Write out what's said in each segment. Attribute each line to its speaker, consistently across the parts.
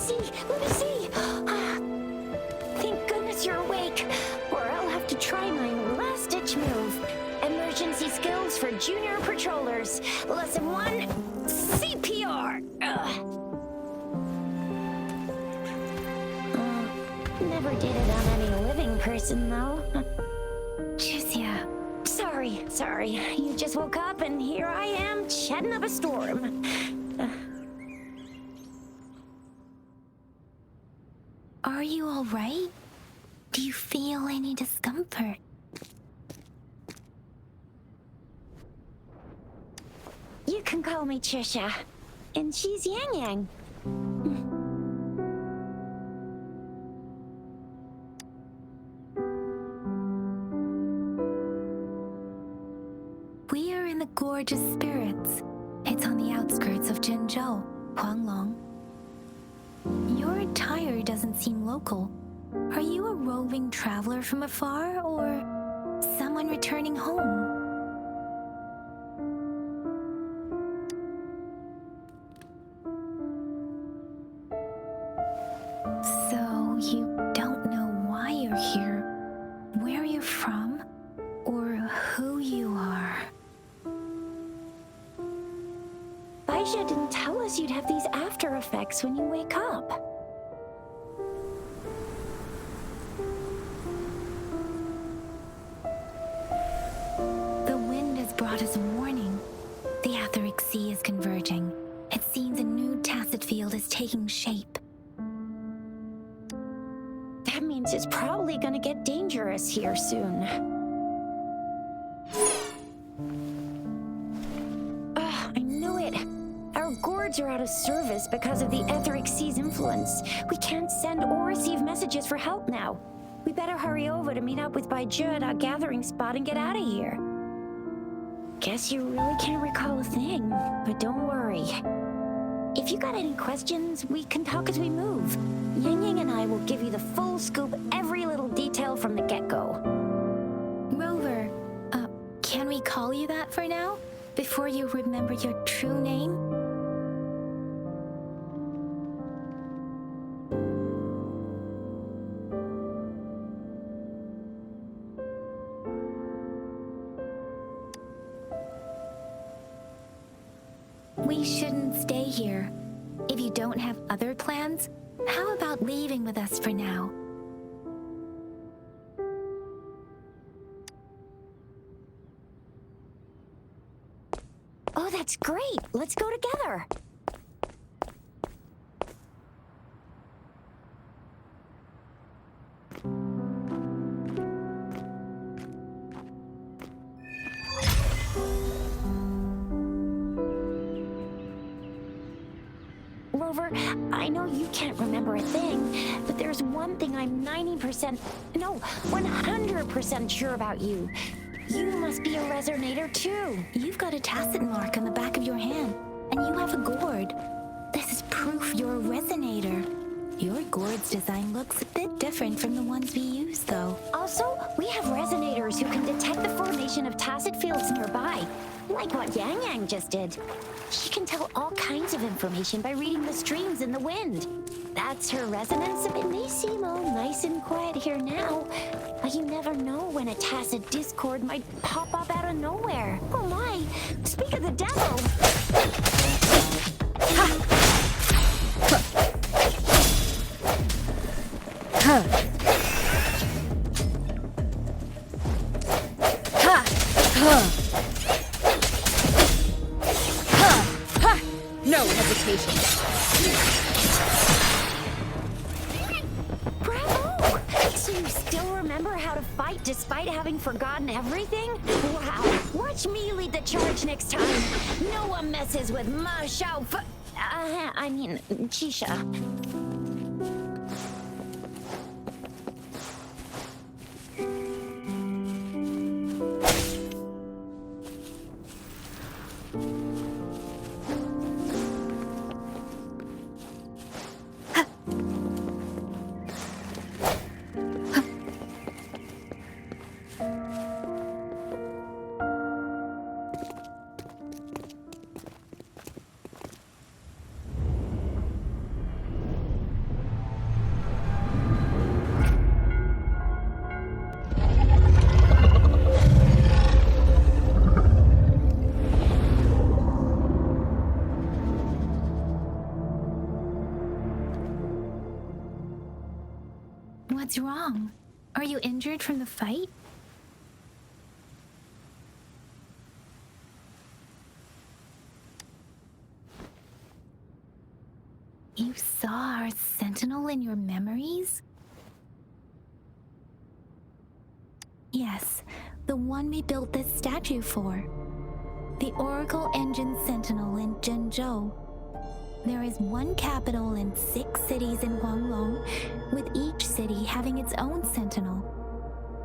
Speaker 1: see. Let me see. Thank goodness you're awake, or I'll have to try my last-ditch move. Emergency skills for junior patrollers. Lesson 1, CPR. Never did it on any living person, though. Juicia. Sorry. You just woke up, and here I am, chatting up a storm.
Speaker 2: Are you all right? Do you feel any discomfort?
Speaker 1: You can call me Trisha, and she's Yang.
Speaker 2: We are in the Gorgeous Spirits. It's on the outskirts of Zhenzhou, Huanglong. Your attire doesn't seem local. Are you a roving traveler from afar, or someone returning home? So, you don't know why you're here, where you're from, or who you are.
Speaker 1: Baisha didn't tell us you'd have these after effects when you wake up.
Speaker 2: The wind has brought us a warning. The Aetheric Sea is converging. It seems a new tacit field is taking shape.
Speaker 1: That means it's probably gonna get dangerous here soon. I knew it. Our gourds are out of service because of the Aetheric Sea's influence. We can't send or receive messages for help now. We better hurry over to meet up with Baiju at our gathering spot and get out of here. Guess you really can't recall a thing, but don't worry. If you got any questions, we can talk as we move. Yang and I will give you the full scoop, every little detail from the get-go.
Speaker 2: Rover, can we call you that for now? Before you remember your true name? We shouldn't stay here. If you don't have other plans, how about leaving with us for now?
Speaker 1: Oh, that's great! Let's go together! Rover, I know you can't remember a thing, but there's one thing I'm 100% sure about you. You must be a resonator too.
Speaker 2: You've got a tacit mark on the back of your hand, and you have a gourd. This is proof you're a resonator. Your gourd's design looks a bit different from the ones we use, though.
Speaker 1: Also, we have resonators who can detect the formation of tacit fields nearby, like what Yang just did. She can tell all kinds of information by reading the streams in the wind. That's her resonance. It may seem all nice and quiet here now, but you never know when a tacit discord might pop up out of nowhere. Oh my! Speak of the devil!
Speaker 3: No hesitation.
Speaker 1: Bravo! So you still remember how to fight despite having forgotten everything? Wow! Watch me lead the charge next time. No one messes with Ma Shao Chisha.
Speaker 2: What's wrong? Are you injured from the fight? You saw our sentinel in your memories? Yes, the one we built this statue for. The Oracle Engine Sentinel in Zhenzhou. There is one capital and 6 cities in Huanglong, with each city having its own sentinel.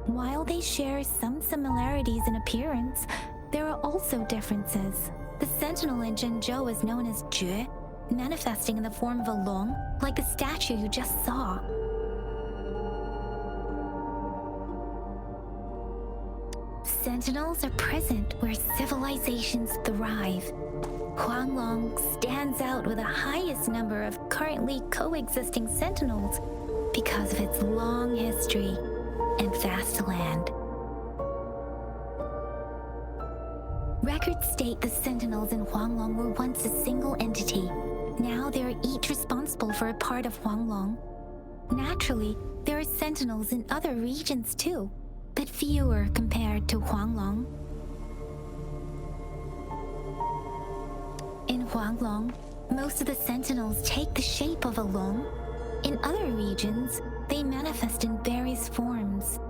Speaker 2: While they share some similarities in appearance, there are also differences. The sentinel in Zhenzhou is known as Jue, manifesting in the form of a long, like the statue you just saw. Sentinels are present where civilizations thrive. Huanglong stands out with the highest number of currently coexisting sentinels because of its long history and vast land. Records state the sentinels in Huanglong were once a single entity. Now they are each responsible for a part of Huanglong. Naturally, there are sentinels in other regions too, but fewer compared to Huanglong. In Huanglong, most of the sentinels take the shape of a long. In other regions, they manifest in various forms.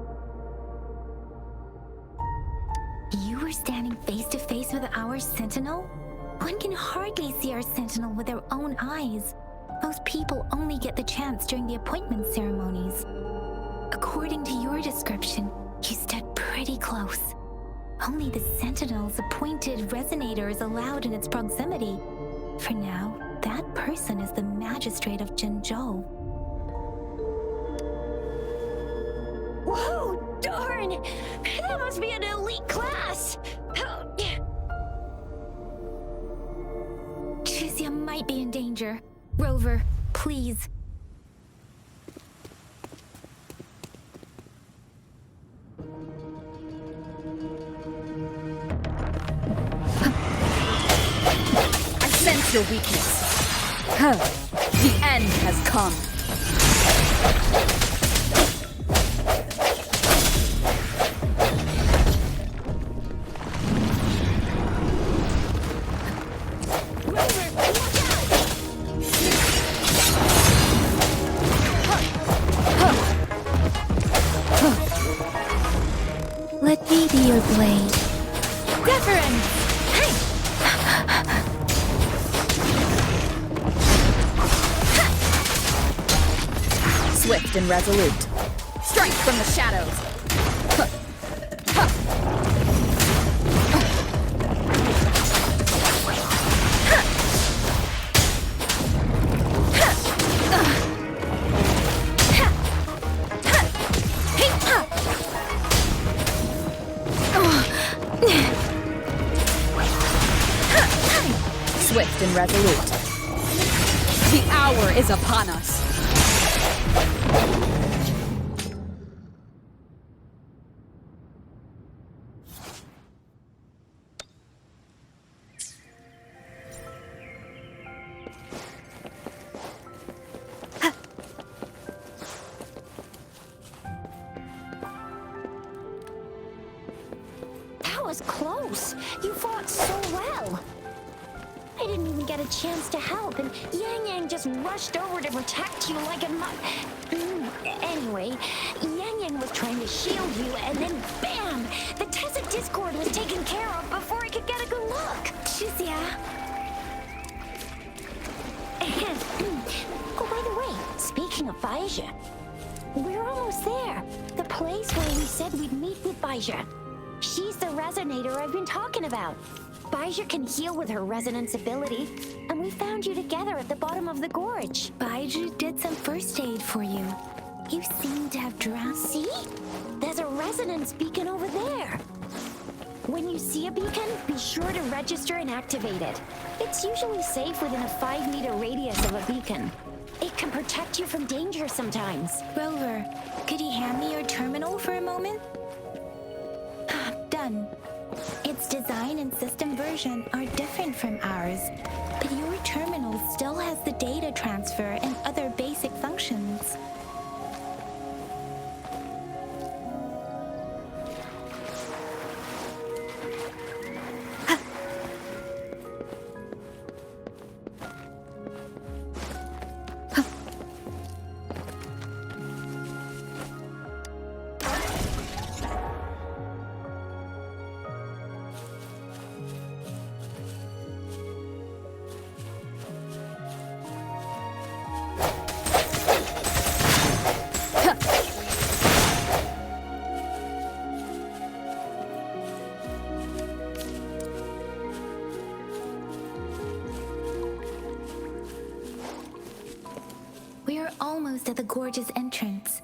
Speaker 2: You were standing face to face with our sentinel? One can hardly see our sentinel with their own eyes. Most people only get the chance during the appointment ceremonies. According to your description, you stood pretty close. Only the sentinel's appointed resonator is allowed in its proximity. For now, that person is the magistrate of Zhenzhou.
Speaker 1: Whoa, darn! That must be an elite class!
Speaker 2: Chizia might be in danger. Rover, please.
Speaker 3: I sense your weakness. Huh. The end has come.
Speaker 2: Let me be your blade. Reverend! Hey!
Speaker 3: Swift and resolute. Strike from the shadows. Swift and resolute. The hour is upon us.
Speaker 1: That was close. You fought so well. I didn't even get a chance to help, and Yang just rushed over to protect you like a Anyway, Yang was trying to shield you, and then BAM! The Tessa Discord was taken care of before I could get a good look.
Speaker 2: Chizia.
Speaker 1: Oh, by the way, speaking of Baizhi, we're almost there. The place where we said we'd meet with Baizhi. She's the resonator I've been talking about. Baizhi can heal with her resonance ability, and we found you together at the bottom of the gorge.
Speaker 2: Baizhi did some first aid for you. You seem to have drowned.
Speaker 1: See? There's a resonance beacon over there. When you see a beacon, be sure to register and activate it. It's usually safe within a 5-meter radius of a beacon. It can protect you from danger sometimes.
Speaker 2: Rover, could you hand me your terminal for a moment? Done. Its design and system version are different from ours, but your terminal still has the data transfer and other basic functions. We are almost at the gorge's entrance.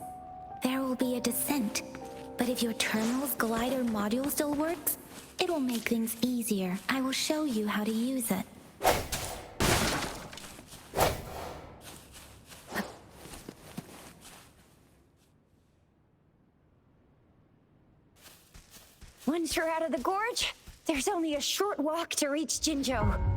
Speaker 2: There will be a descent, but if your terminal's glider module still works, it will make things easier. I will show you how to use it.
Speaker 1: Once you're out of the gorge, there's only a short walk to reach Jinzhou.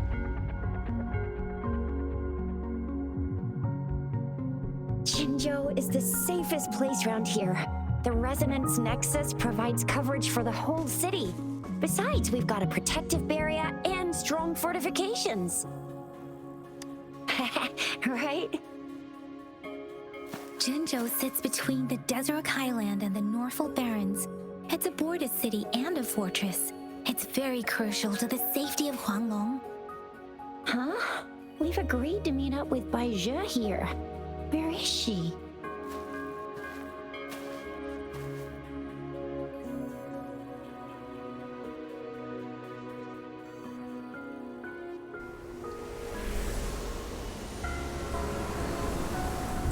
Speaker 1: Jinzhou is the safest place around here. The Resonance Nexus provides coverage for the whole city. Besides, we've got a protective barrier and strong fortifications. Right?
Speaker 2: Jinzhou sits between the Desert Highland and the Norfolk Barrens. It's a border city and a fortress. It's very crucial to the safety of Huanglong.
Speaker 1: Huh? We've agreed to meet up with Baizhi here. Where is she?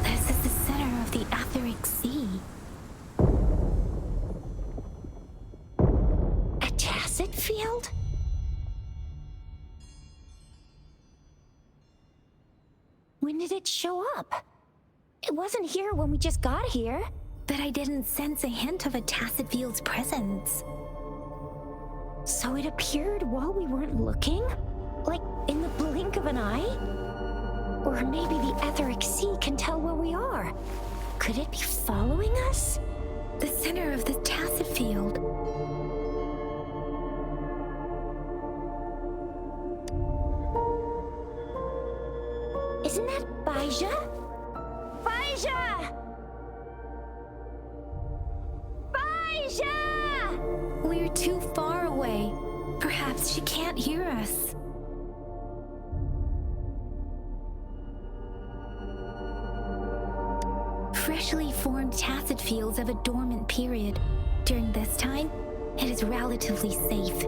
Speaker 2: This is the center of the Etheric Sea.
Speaker 1: A tacit field? When did it show up? It wasn't here when we just got here.
Speaker 2: But I didn't sense a hint of a tacit field's presence.
Speaker 1: So it appeared while we weren't looking? Like in the blink of an eye? Or maybe the Etheric Sea can tell where we are. Could it be following us?
Speaker 2: The center of the tacit field.
Speaker 1: Isn't that Baizhi? Baizhi! Baizhi!
Speaker 2: We're too far away. Perhaps she can't hear us. Freshly formed tacit fields have a dormant period. During this time, it is relatively safe.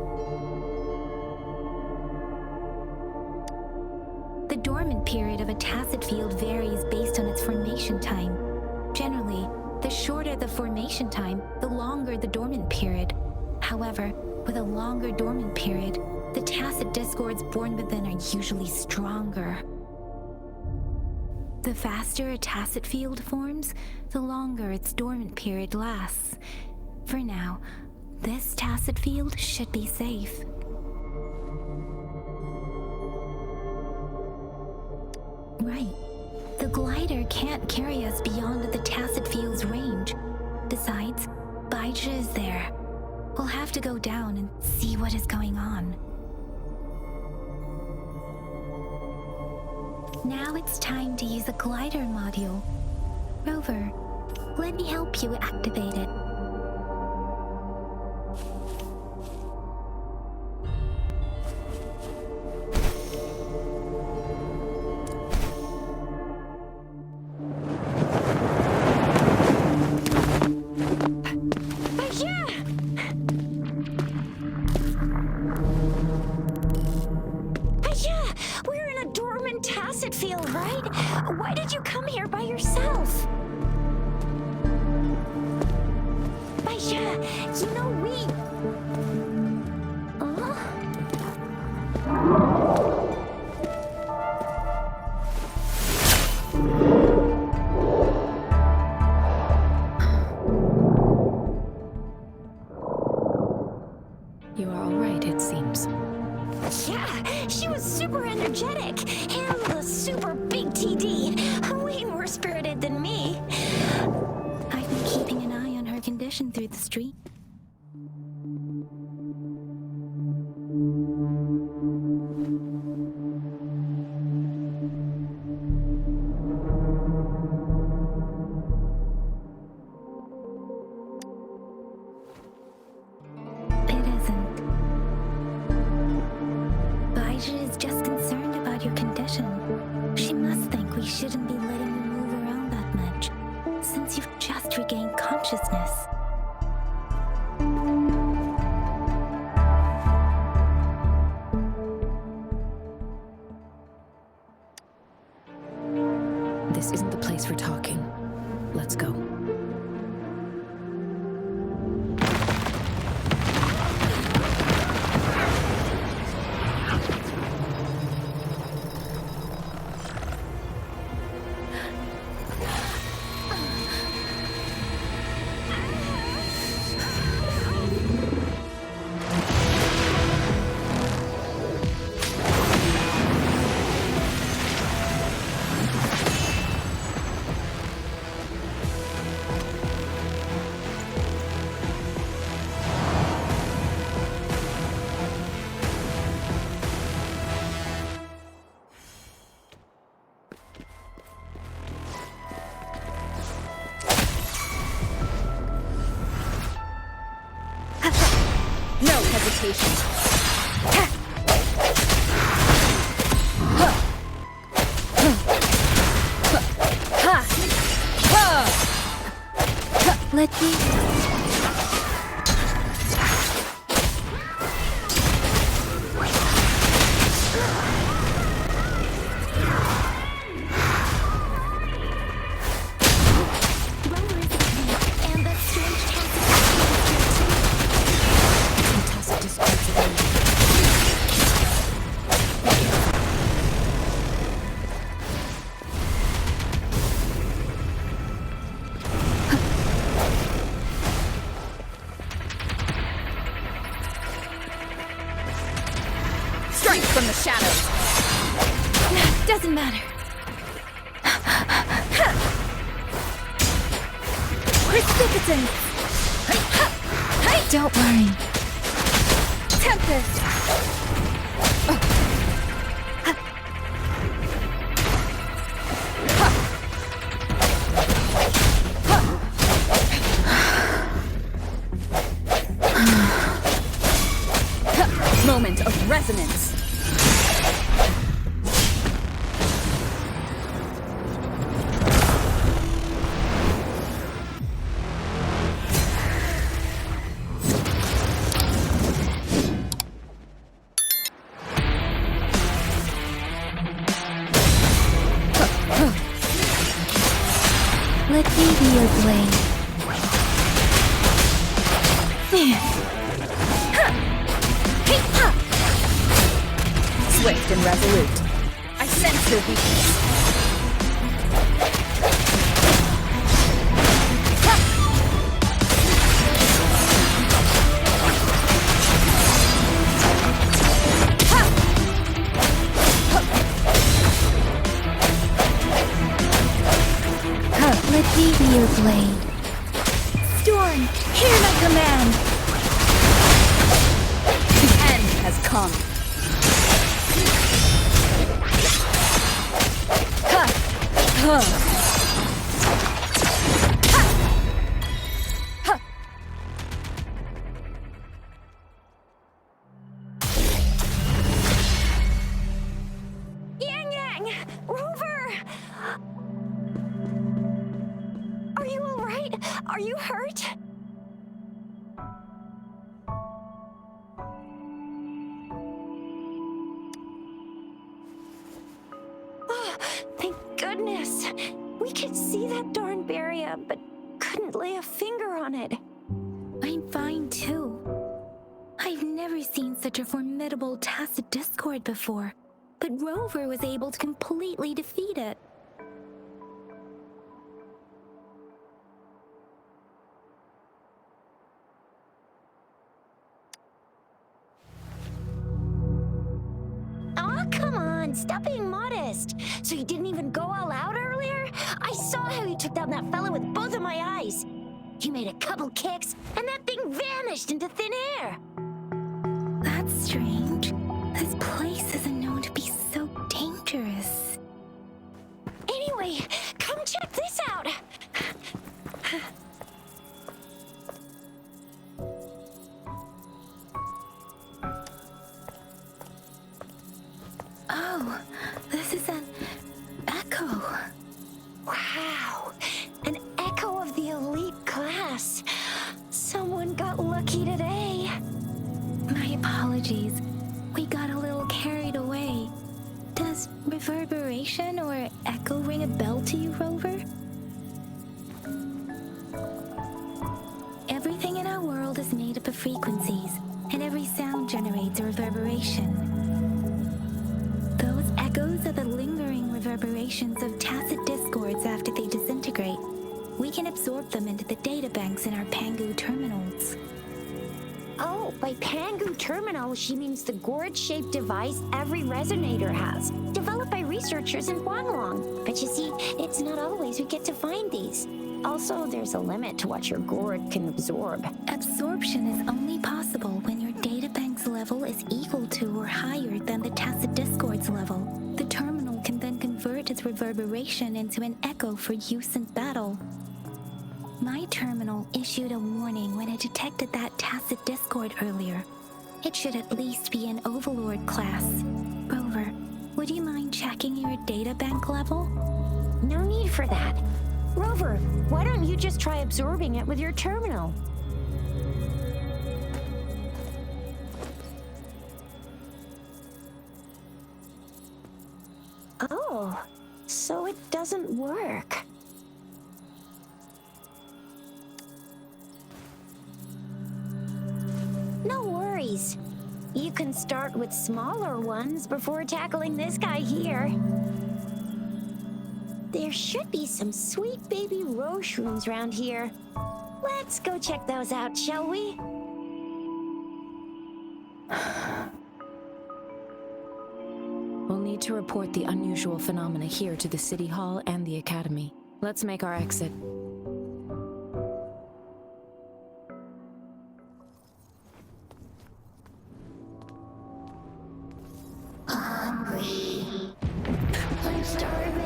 Speaker 2: The dormant period of a tacit field varies based on its formation time. Generally, the shorter the formation time, the longer the dormant period. However, with a longer dormant period, the tacit discords born within are usually stronger. The faster a tacit field forms, the longer its dormant period lasts. For now, this tacit field should be safe. Right. The glider can't carry us beyond the tacit field's range. Besides, Baizhi is there. We'll have to go down and see what is going on. Now it's time to use a glider module. Rover, let me help you activate it.
Speaker 1: Why did you come here by yourself? Baizhi, you know we...
Speaker 3: You are all right, it seems.
Speaker 1: Yeah, she was super energetic and a super big TD. Way more spirited than me.
Speaker 2: I've been keeping an eye on her condition through the street. It isn't. Baizhi is just concerned about your condition. She must think we shouldn't be letting you move around that much, since you've just regained consciousness.
Speaker 3: This isn't the place for talking. Let's go. No hesitation.
Speaker 2: Let me...
Speaker 3: Strength from the shadows.
Speaker 2: Doesn't matter. Precipitant! Don't worry.
Speaker 3: Tempest. Moment of resonance.
Speaker 2: Let me be your blade.
Speaker 3: Swift and resolute. I sense your weakness.
Speaker 2: Let me be your blade. Storm, hear my command!
Speaker 3: The end has come.
Speaker 1: Yang! Rover! Are you alright? Are you hurt? Oh, thank goodness. We could see that darn barrier, but couldn't lay a finger on it.
Speaker 2: I'm fine too. I've never seen such a formidable tacit discord before, but Rover was able to completely defeat it.
Speaker 1: Aw, come on, stop being modest. So you didn't even go all out earlier? I saw how you took down that fella with both of my eyes. You made a couple kicks, and that thing vanished into thin air.
Speaker 2: That's strange. This place isn't known to be so dangerous.
Speaker 1: Anyway, come check this out.
Speaker 2: Oh, this is an echo.
Speaker 1: Wow, an echo of the elite class. Someone got lucky today.
Speaker 2: My apologies. We got a little carried away. Does reverberation or echo ring a bell to you, Rover? Everything in our world is made up of frequencies, and every sound generates a reverberation. Those echoes are the lingering reverberations of tacit discords after they disintegrate. We can absorb them into the databanks in our Pangu terminals.
Speaker 1: Oh, by Pangu terminal, she means the gourd-shaped device every resonator has, developed by researchers in Huanglong. But you see, it's not always we get to find these. Also, there's a limit to what your gourd can absorb.
Speaker 2: Absorption is only possible when your databank's level is equal to or higher than the tacit discord's level. The terminal can then convert its reverberation into an echo for use in battle. My terminal issued a warning when it detected that tacit discord earlier. It should at least be an overlord class. Rover, would you mind checking your databank level?
Speaker 1: No need for that. Rover, why don't you just try absorbing it with your terminal? Oh, so it doesn't work. No worries. You can start with smaller ones before tackling this guy here. There should be some sweet baby rose shrooms around here. Let's go check those out, shall we?
Speaker 4: We'll need to report the unusual phenomena here to the City Hall and the Academy. Let's make our exit.
Speaker 1: Hungry. I'm starving.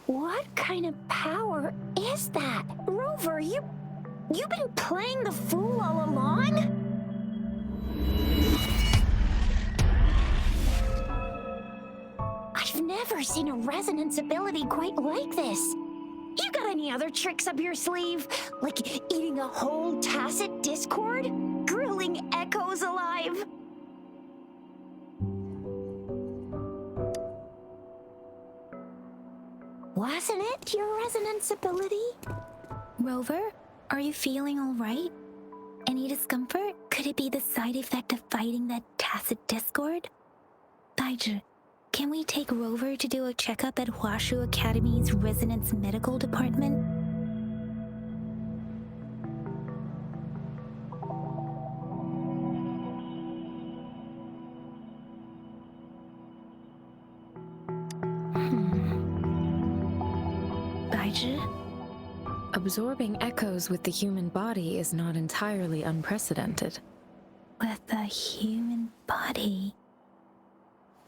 Speaker 1: What kind of power is that? Rover, you've been playing the fool all along? I've never seen a resonance ability quite like this. You got any other tricks up your sleeve? Like eating a whole tacit discord? Grilling echoes alive? Wasn't it your resonance ability?
Speaker 2: Rover, are you feeling all right? Any discomfort? Could it be the side effect of fighting that tacit discord? Baizhi, can we take Rover to do a checkup at Huashu Academy's Resonance Medical Department? Baizhi?
Speaker 4: Absorbing echoes with the human body is not entirely unprecedented.
Speaker 2: With a human body.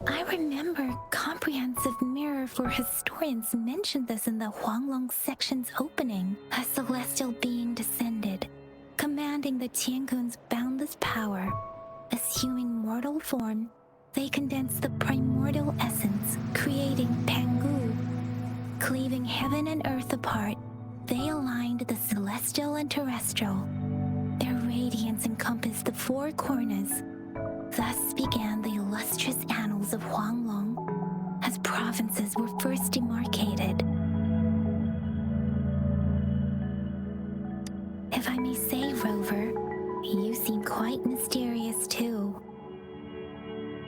Speaker 2: I remember Comprehensive Mirror for Historians mentioned this in the Huanglong section's opening. A celestial being descended, commanding the Tiankun's boundless power. Assuming mortal form, they condensed the primordial essence, creating Pangu. Cleaving heaven and earth apart, they aligned the celestial and terrestrial. Their radiance encompassed the four corners. Thus began the illustrious annals of Huanglong, as provinces were first demarcated. If I may say, Rover, you seem quite mysterious too.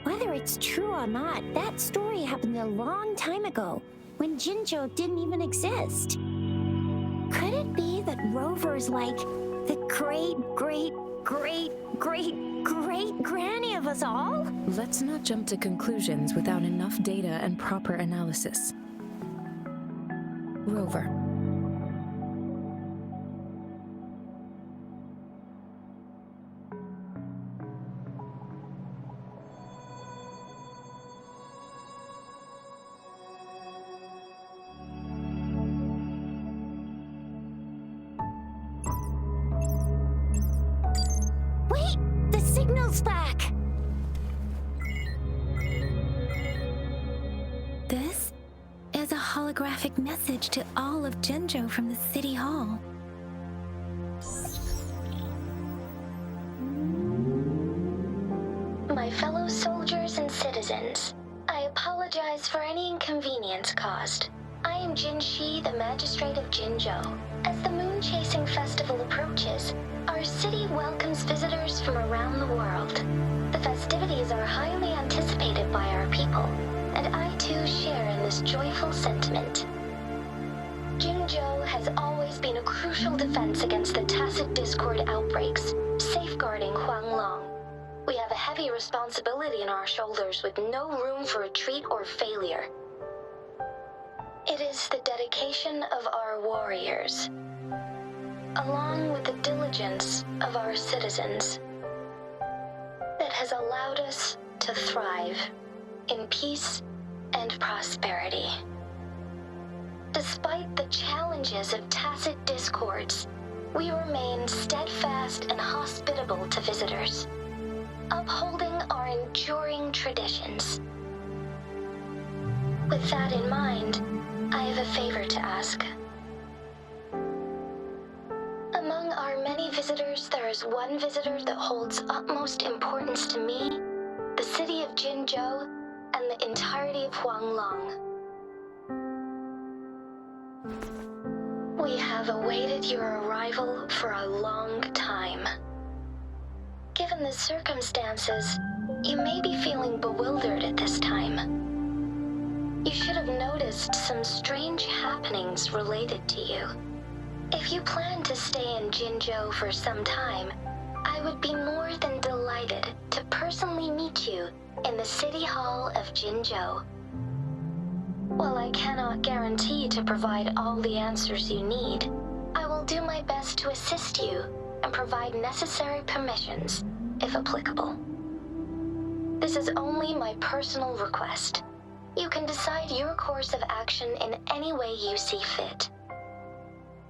Speaker 1: Whether it's true or not, that story happened a long time ago, when Jinzhou didn't even exist. Could it be that Rover's like the great granny of us all?
Speaker 4: Let's not jump to conclusions without enough data and proper analysis. Rover.
Speaker 1: It's back!
Speaker 2: This is a holographic message to all of Jinzhou from the City Hall.
Speaker 5: My fellow soldiers and citizens, I apologize for any inconvenience caused. I am Jinxi, the Magistrate of Jinzhou. As the Moon Chasing Festival approaches, our city welcomes visitors from around the world. The festivities are highly anticipated by our people, and I too share in this joyful sentiment. Jinzhou has always been a crucial defense against the tacit discord outbreaks, safeguarding Huanglong. We have a heavy responsibility on our shoulders with no room for retreat or failure. It is the dedication of our warriors, along with the diligence of our citizens, that has allowed us to thrive in peace and prosperity. Despite the challenges of tacit discords, we remain steadfast and hospitable to visitors, upholding our enduring traditions. With that in mind, I have a favor to ask. Among our many visitors, there is one visitor that holds utmost importance to me, the city of Jinzhou, and the entirety of Huanglong. We have awaited your arrival for a long time. Given the circumstances, you may be feeling bewildered at this time. You should have noticed some strange happenings related to you. If you plan to stay in Jinzhou for some time, I would be more than delighted to personally meet you in the City Hall of Jinzhou. While I cannot guarantee to provide all the answers you need, I will do my best to assist you and provide necessary permissions, if applicable. This is only my personal request. You can decide your course of action in any way you see fit.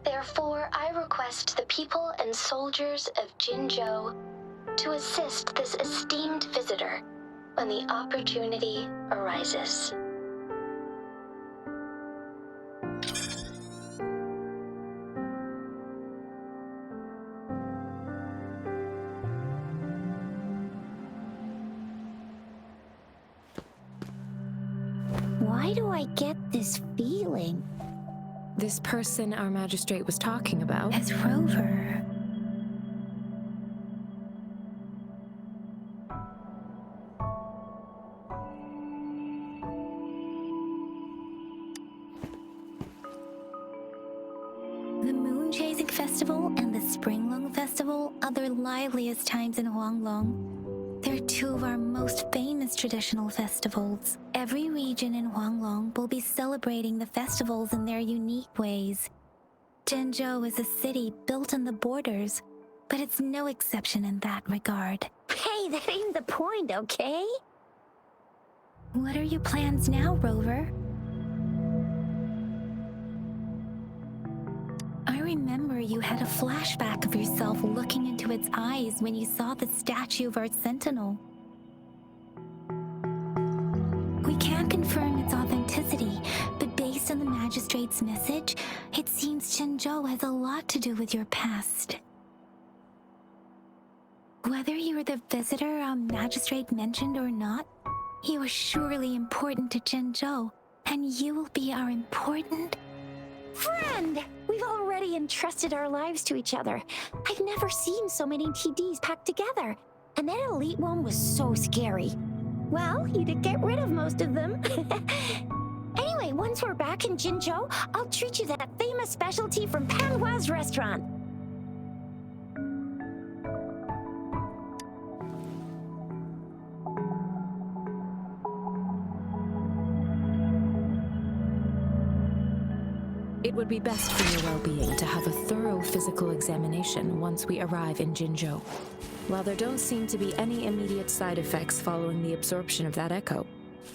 Speaker 5: Therefore, I request the people and soldiers of Jinzhou to assist this esteemed visitor when the opportunity arises.
Speaker 1: Why do I get this feeling?
Speaker 4: This person our magistrate was talking about.
Speaker 2: As Rover. The Moon Chasing Festival and the Springlong Festival are the liveliest times in Huanglong. They're two of our most famous traditional festivals. Every region in Huanglong will be celebrating the festivals in their unique ways. Jinzhou is a city built on the borders, but it's no exception in that regard.
Speaker 1: Hey, that ain't the point, okay?
Speaker 2: What are your plans now, Rover? I remember you had a flashback of yourself looking into its eyes when you saw the statue of our sentinel. We can't confirm its authenticity, but based on the magistrate's message, it seems Jinzhou has a lot to do with your past. Whether you're the visitor our magistrate mentioned or not, you are surely important to Jinzhou, and you will be our important
Speaker 1: Friend! We've already entrusted our lives to each other. I've never seen so many TDs packed together. And that elite one was so scary. Well, you did get rid of most of them. Anyway, once we're back in Jinzhou, I'll treat you to that famous specialty from Panhua's restaurant.
Speaker 4: It would be best for your well-being to have a thorough physical examination once we arrive in Jinzhou. While there don't seem to be any immediate side effects following the absorption of that echo,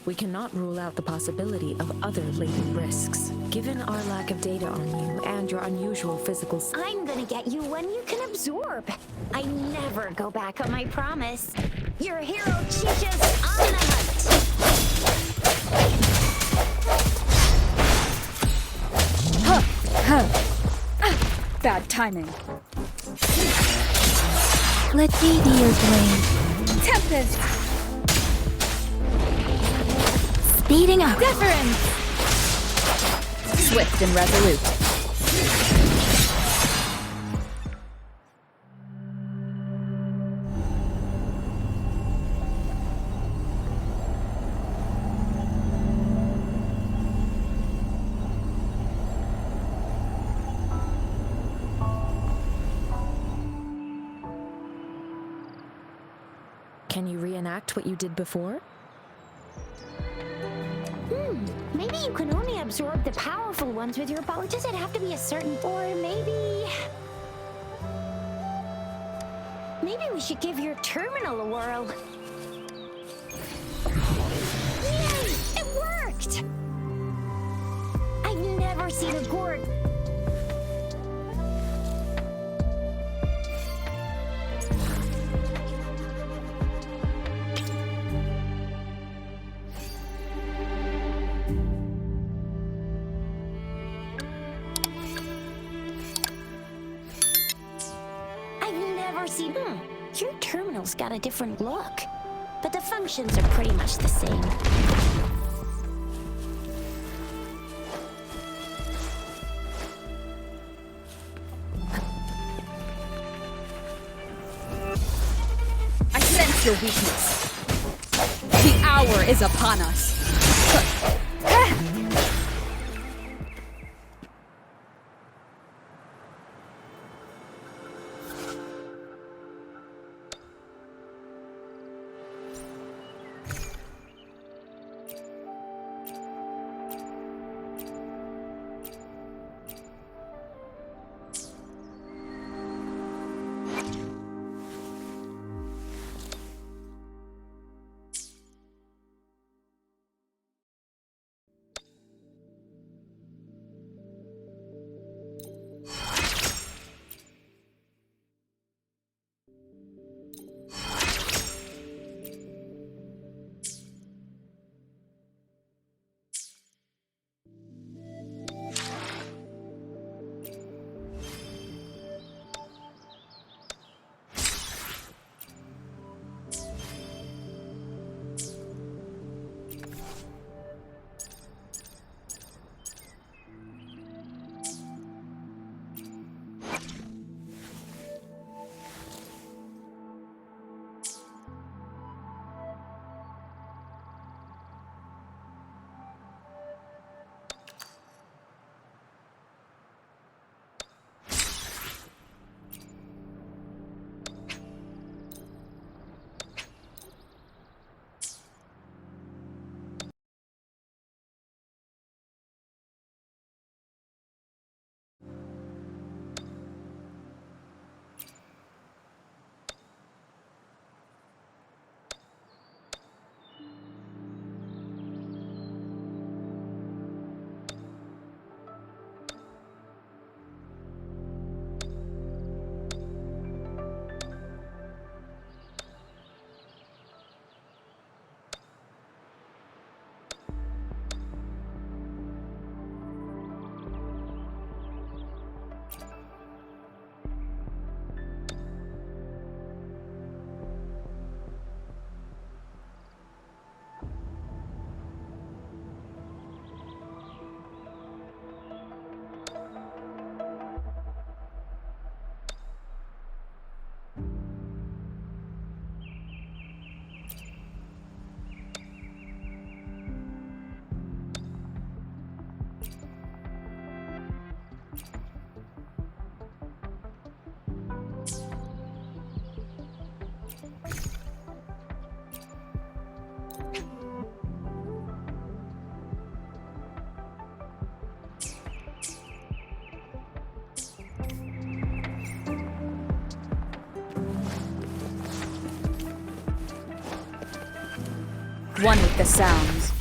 Speaker 4: We cannot rule out the possibility of other latent risks. Given our lack of data on you and your unusual physical
Speaker 1: I'm gonna get you one you can absorb. I never go back on my promise. Your hero Chicha's on the hunt.
Speaker 3: Bad timing.
Speaker 2: Let me be your blade.
Speaker 3: Tempest!
Speaker 2: Speeding up.
Speaker 3: Deference! Swift and resolute.
Speaker 4: Can you reenact what you did before?
Speaker 1: Maybe you can only absorb the powerful ones with your power. Does it have to be a certain... Or maybe we should give your terminal a whirl. Yay! It worked! I've never seen a gourd... Your terminal's got a different look, but the functions are pretty much the same.
Speaker 3: I sense your weakness. The hour is upon us. One with the sounds.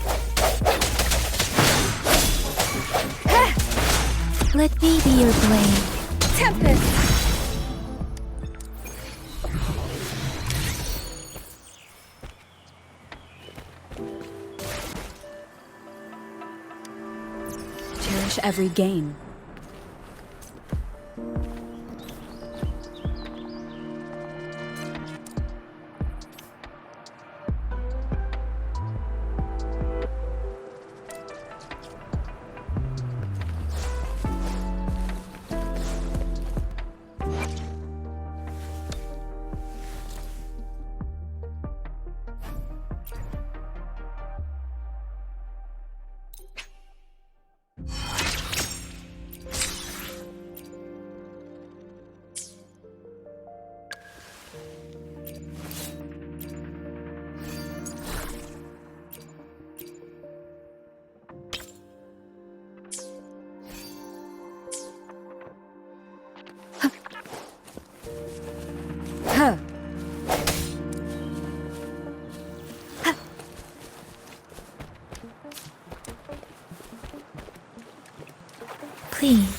Speaker 2: Let me be your blade.
Speaker 3: Tempest! Cherish every gain. Huh.
Speaker 2: Please.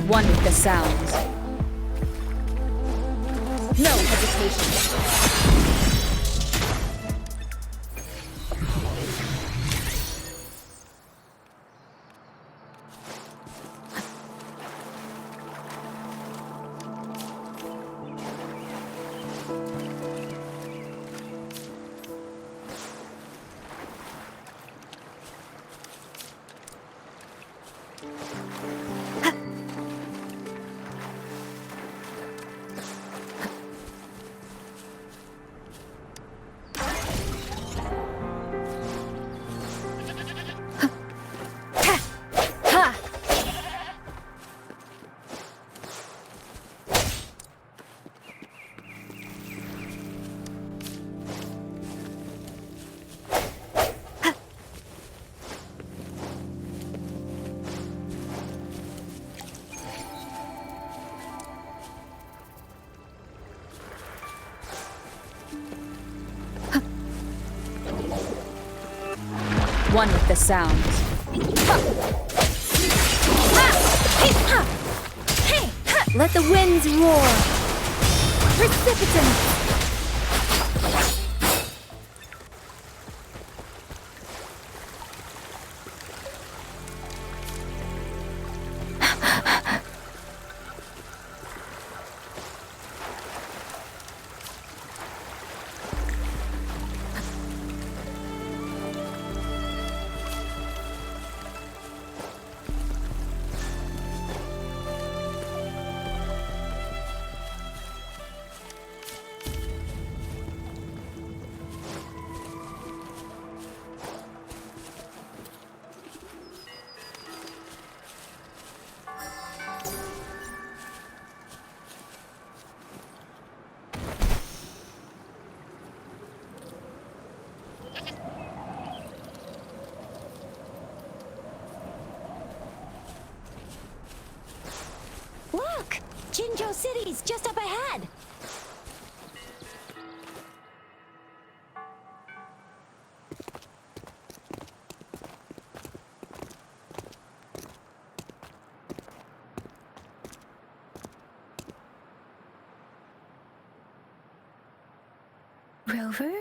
Speaker 3: One with the sounds. No hesitation. One with the sounds. Let the winds roar. Precipitant.
Speaker 1: Look! Jinzhou City's just up ahead!
Speaker 2: Rover?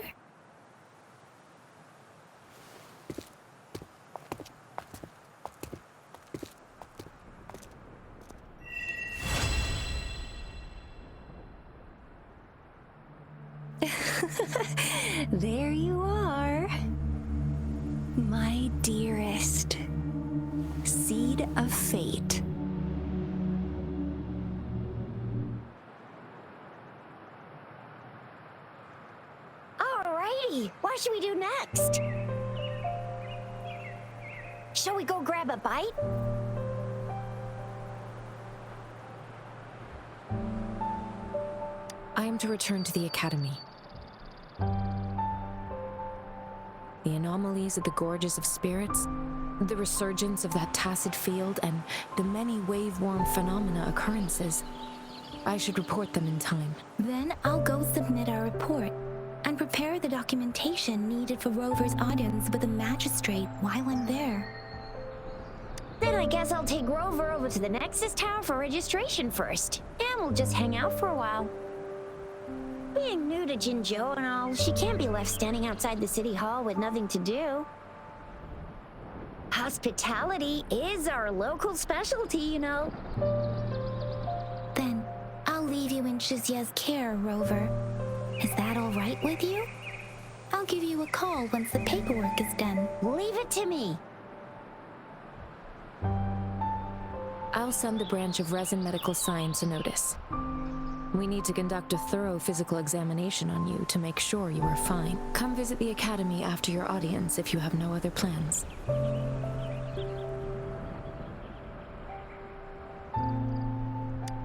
Speaker 1: There you are. My dearest. Seed of fate. Alrighty, what should we do next? Shall we go grab a bite?
Speaker 4: I am to return to the academy. The anomaly anomalies at the Gorges of Spirits, the resurgence of that tacit field, and the many wave-worn phenomena occurrences. I should report them in time.
Speaker 2: Then I'll go submit our report and prepare the documentation needed for Rover's audience with the magistrate while I'm there.
Speaker 1: Then I guess I'll take Rover over to the Nexus Tower for registration first, and we'll just hang out for a while. Being new to Jinzhou and all, she can't be left standing outside the city hall with nothing to do. Hospitality is our local specialty, you know.
Speaker 2: Then I'll leave you in Shizia's care, Rover. Is that all right with you? I'll give you a call once the paperwork is done.
Speaker 1: Leave it to me.
Speaker 4: I'll send the branch of Resin Medical Science a notice. We need to conduct a thorough physical examination on you to make sure you are fine. Come visit the academy after your audience if you have no other plans.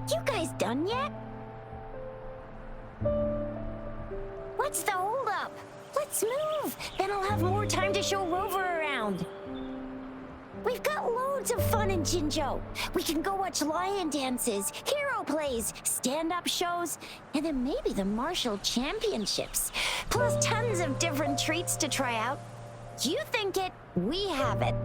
Speaker 1: You guys done yet? What's the holdup? Let's move! Then I'll have more time to show Rover around. We've got loads of fun in Jinzhou. We can go watch lion dances, hero plays, stand-up shows, and then maybe the martial championships. Plus tons of different treats to try out. You think it, we have it.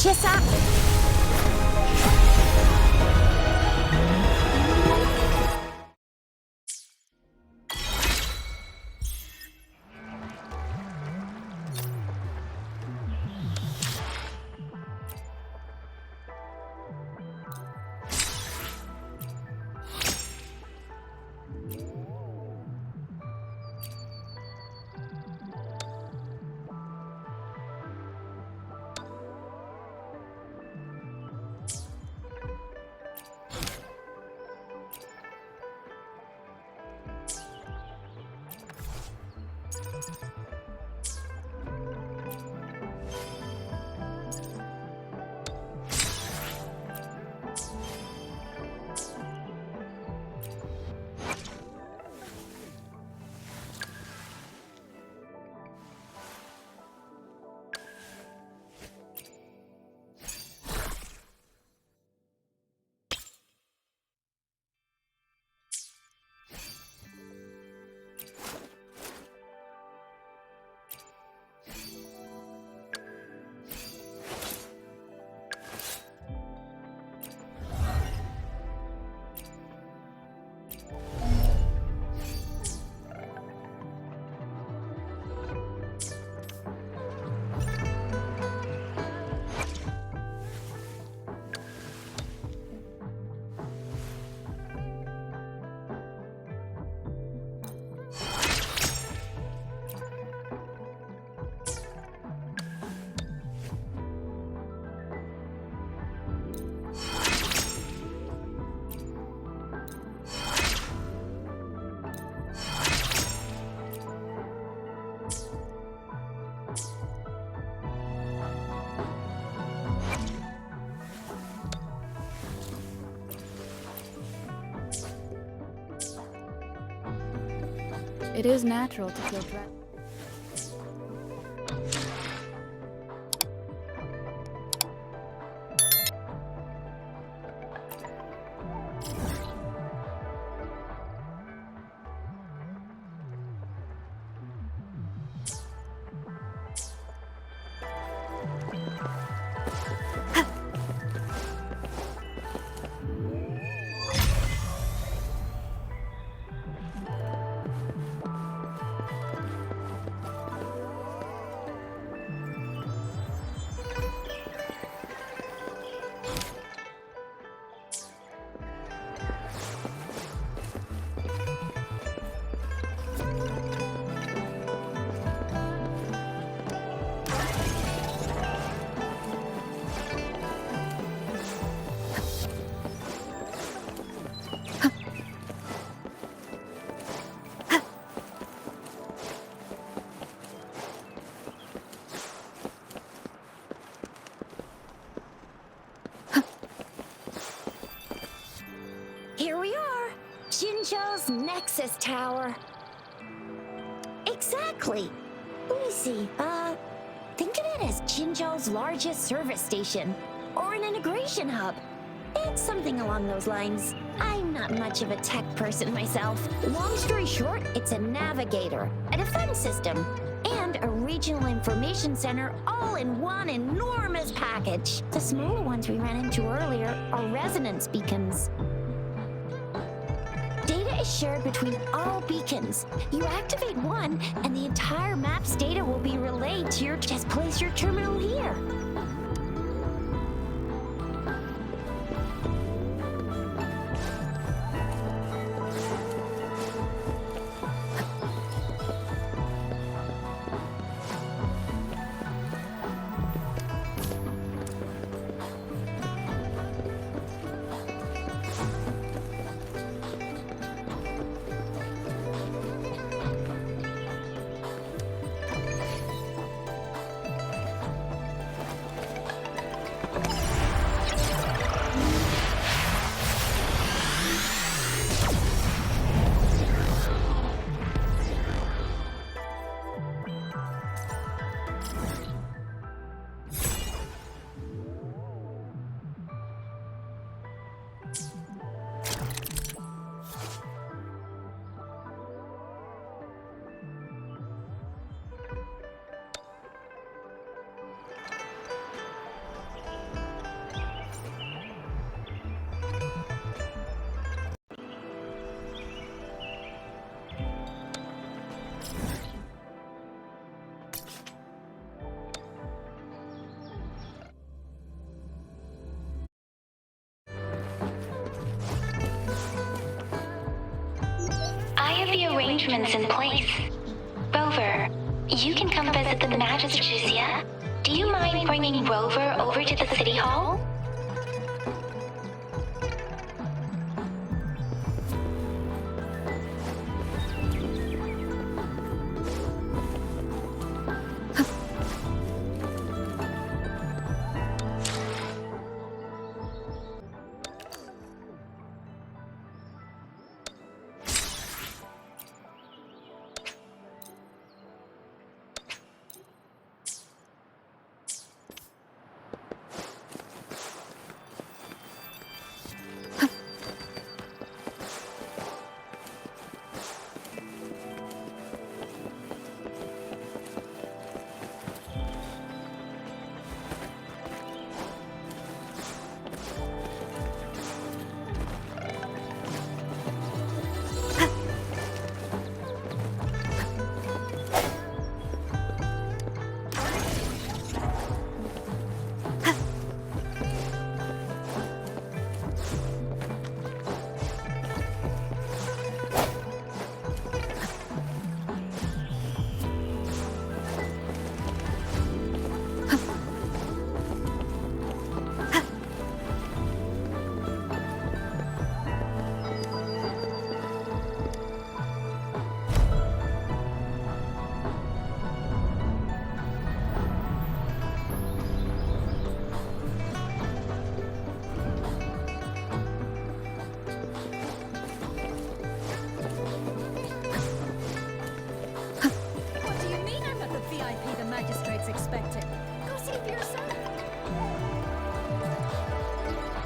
Speaker 1: Chisa!
Speaker 6: It is natural to feel dread.
Speaker 1: access tower. Exactly. Let me see. Think of it as Jinzhou's largest service station, or an integration hub. It's something along those lines. I'm not much of a tech person myself. Long story short, it's a navigator, a defense system, and a regional information center all in one enormous package. The smaller ones we ran into earlier are resonance beacons. Data is shared between all beacons. You activate one, and the entire map's data will be relayed to your... Just place your terminal here.
Speaker 5: I have the arrangements in place. Rover, you can come visit the magistrates, yeah? Do you mind bringing Rover over to the city hall?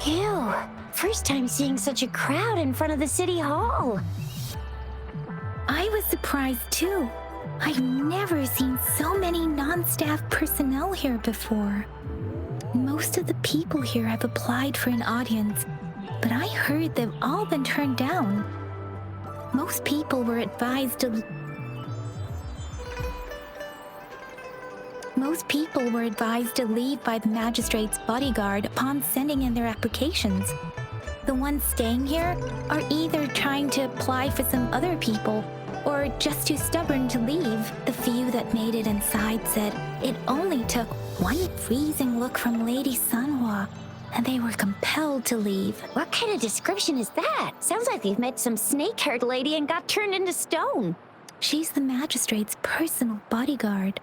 Speaker 1: Ew, first time seeing such a crowd in front of the city hall.
Speaker 2: I was surprised too. I've never seen so many non-staff personnel here before. Most of the people here have applied for an audience, but I heard they've all been turned down. Most people were advised to leave by the magistrate's bodyguard upon sending in their applications. The ones staying here are either trying to apply for some other people or just too stubborn to leave. The few that made it inside said it only took one freezing look from Lady Sanhua and they were compelled to leave.
Speaker 1: What kind of description is that? Sounds like they've met some snake-haired lady and got turned into stone.
Speaker 2: She's the magistrate's personal bodyguard.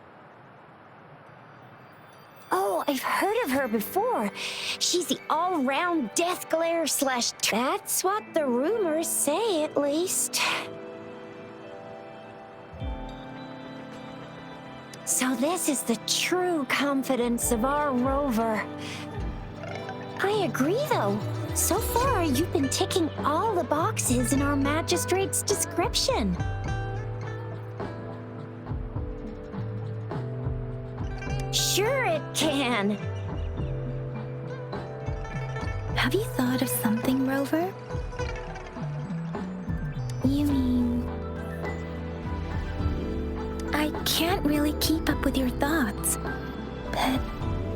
Speaker 1: Oh, I've heard of her before. She's the all-round death glare / That's what the rumors say, at least. So this is the true confidence of our rover. I agree, though. So far, you've been ticking all the boxes in our magistrate's description. Sure it can.
Speaker 2: Have you thought of something, Rover? You mean... I can't really keep up with your thoughts, but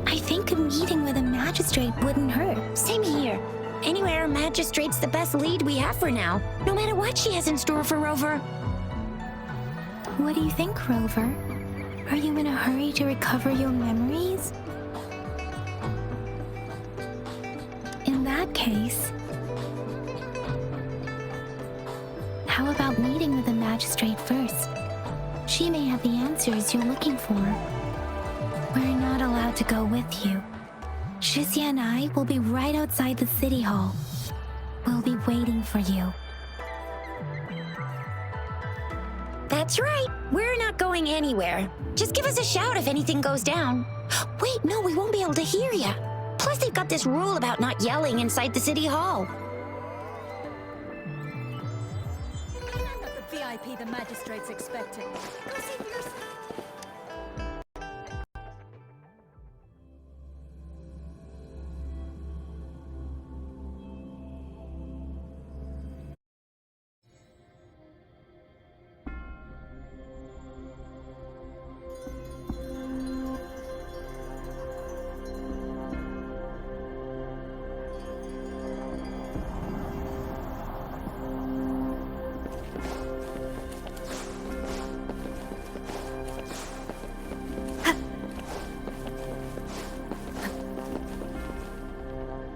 Speaker 2: I think a meeting with a magistrate wouldn't hurt.
Speaker 1: Same here. Anyway, our magistrate's the best lead we have for now, no matter what she has in store for Rover.
Speaker 2: What do you think, Rover? Are you in a hurry to recover your memories? In that case, how about meeting with the magistrate first? She may have the answers you're looking for. We're not allowed to go with you. Shizia and I will be right outside the city hall. We'll be waiting for you.
Speaker 1: That's right. We're not going anywhere. Just give us a shout if anything goes down. Wait, no, we won't be able to hear ya. Plus, they've got this rule about not yelling inside the city hall.
Speaker 3: Not the VIP the magistrate's expecting. Go see for yourself.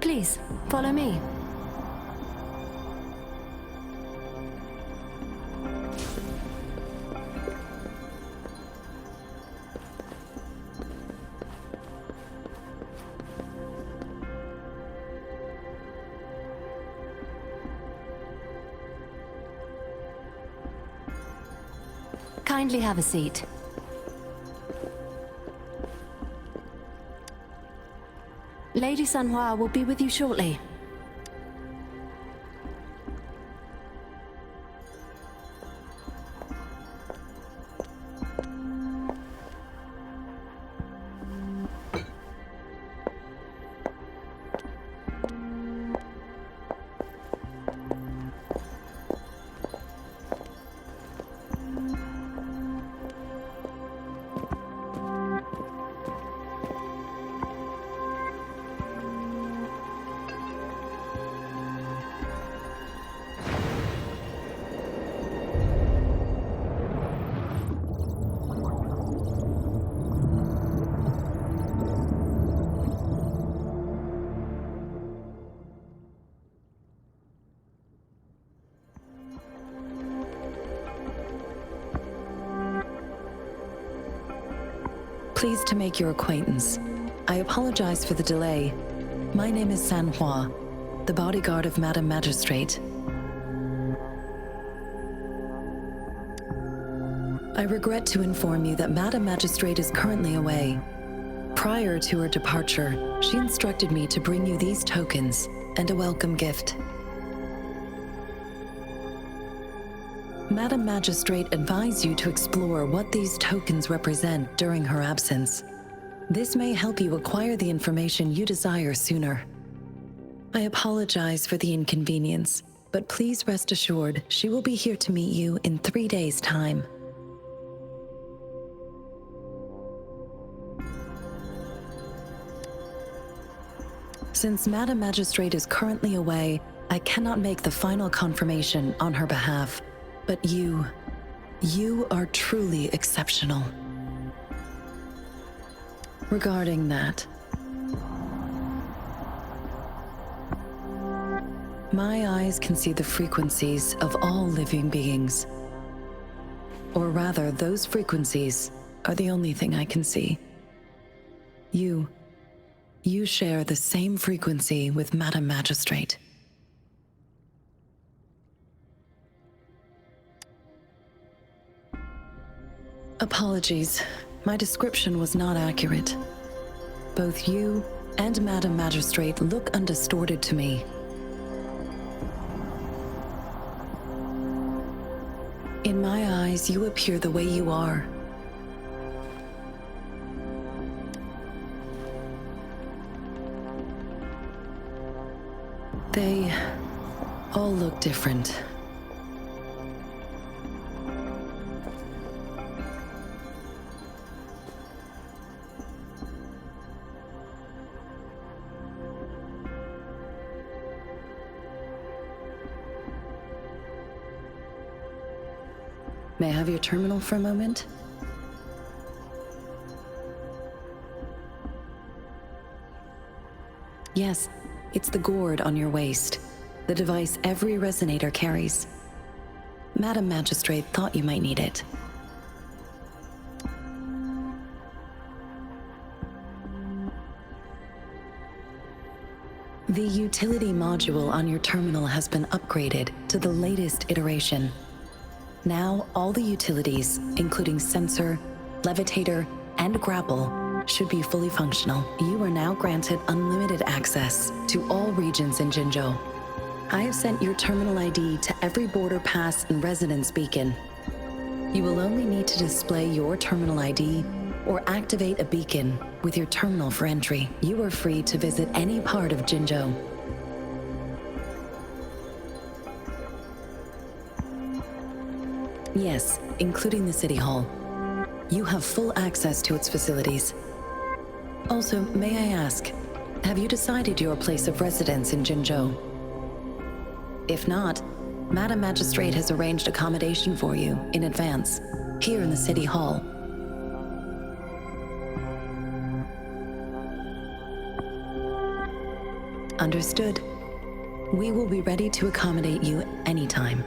Speaker 4: Please, follow me. Kindly have a seat. Lady Sanhua will be with you shortly.
Speaker 7: Pleased to make your acquaintance. I apologize for the delay. My name is Sanhua, the bodyguard of Madam Magistrate. I regret to inform you that Madam Magistrate is currently away. Prior to her departure, she instructed me to bring you these tokens and a welcome gift. Madam Magistrate advised you to explore what these tokens represent during her absence. This may help you acquire the information you desire sooner. I apologize for the inconvenience, but please rest assured she will be here to meet you in 3 days' time. Since Madam Magistrate is currently away, I cannot make the final confirmation on her behalf. But you are truly exceptional. Regarding that, my eyes can see the frequencies of all living beings. Or rather, those frequencies are the only thing I can see. You share the same frequency with Madam Magistrate. Apologies. My description was not accurate. Both you and Madam Magistrate look undistorted to me. In my eyes, you appear the way you are. They all look different. May I have your terminal for a moment? Yes, it's the gourd on your waist, the device every resonator carries. Madam Magistrate thought you might need it. The utility module on your terminal has been upgraded to the latest iteration. Now, all the utilities, including sensor, levitator, and grapple, should be fully functional. You are now granted unlimited access to all regions in Jinzhou. I have sent your terminal ID to every border pass and residence beacon. You will only need to display your terminal ID or activate a beacon with your terminal for entry. You are free to visit any part of Jinzhou. Yes, including the City Hall. You have full access to its facilities. Also, may I ask, have you decided your place of residence in Jinzhou? If not, Madam Magistrate has arranged accommodation for you in advance, here in the City Hall. Understood. We will be ready to accommodate you anytime.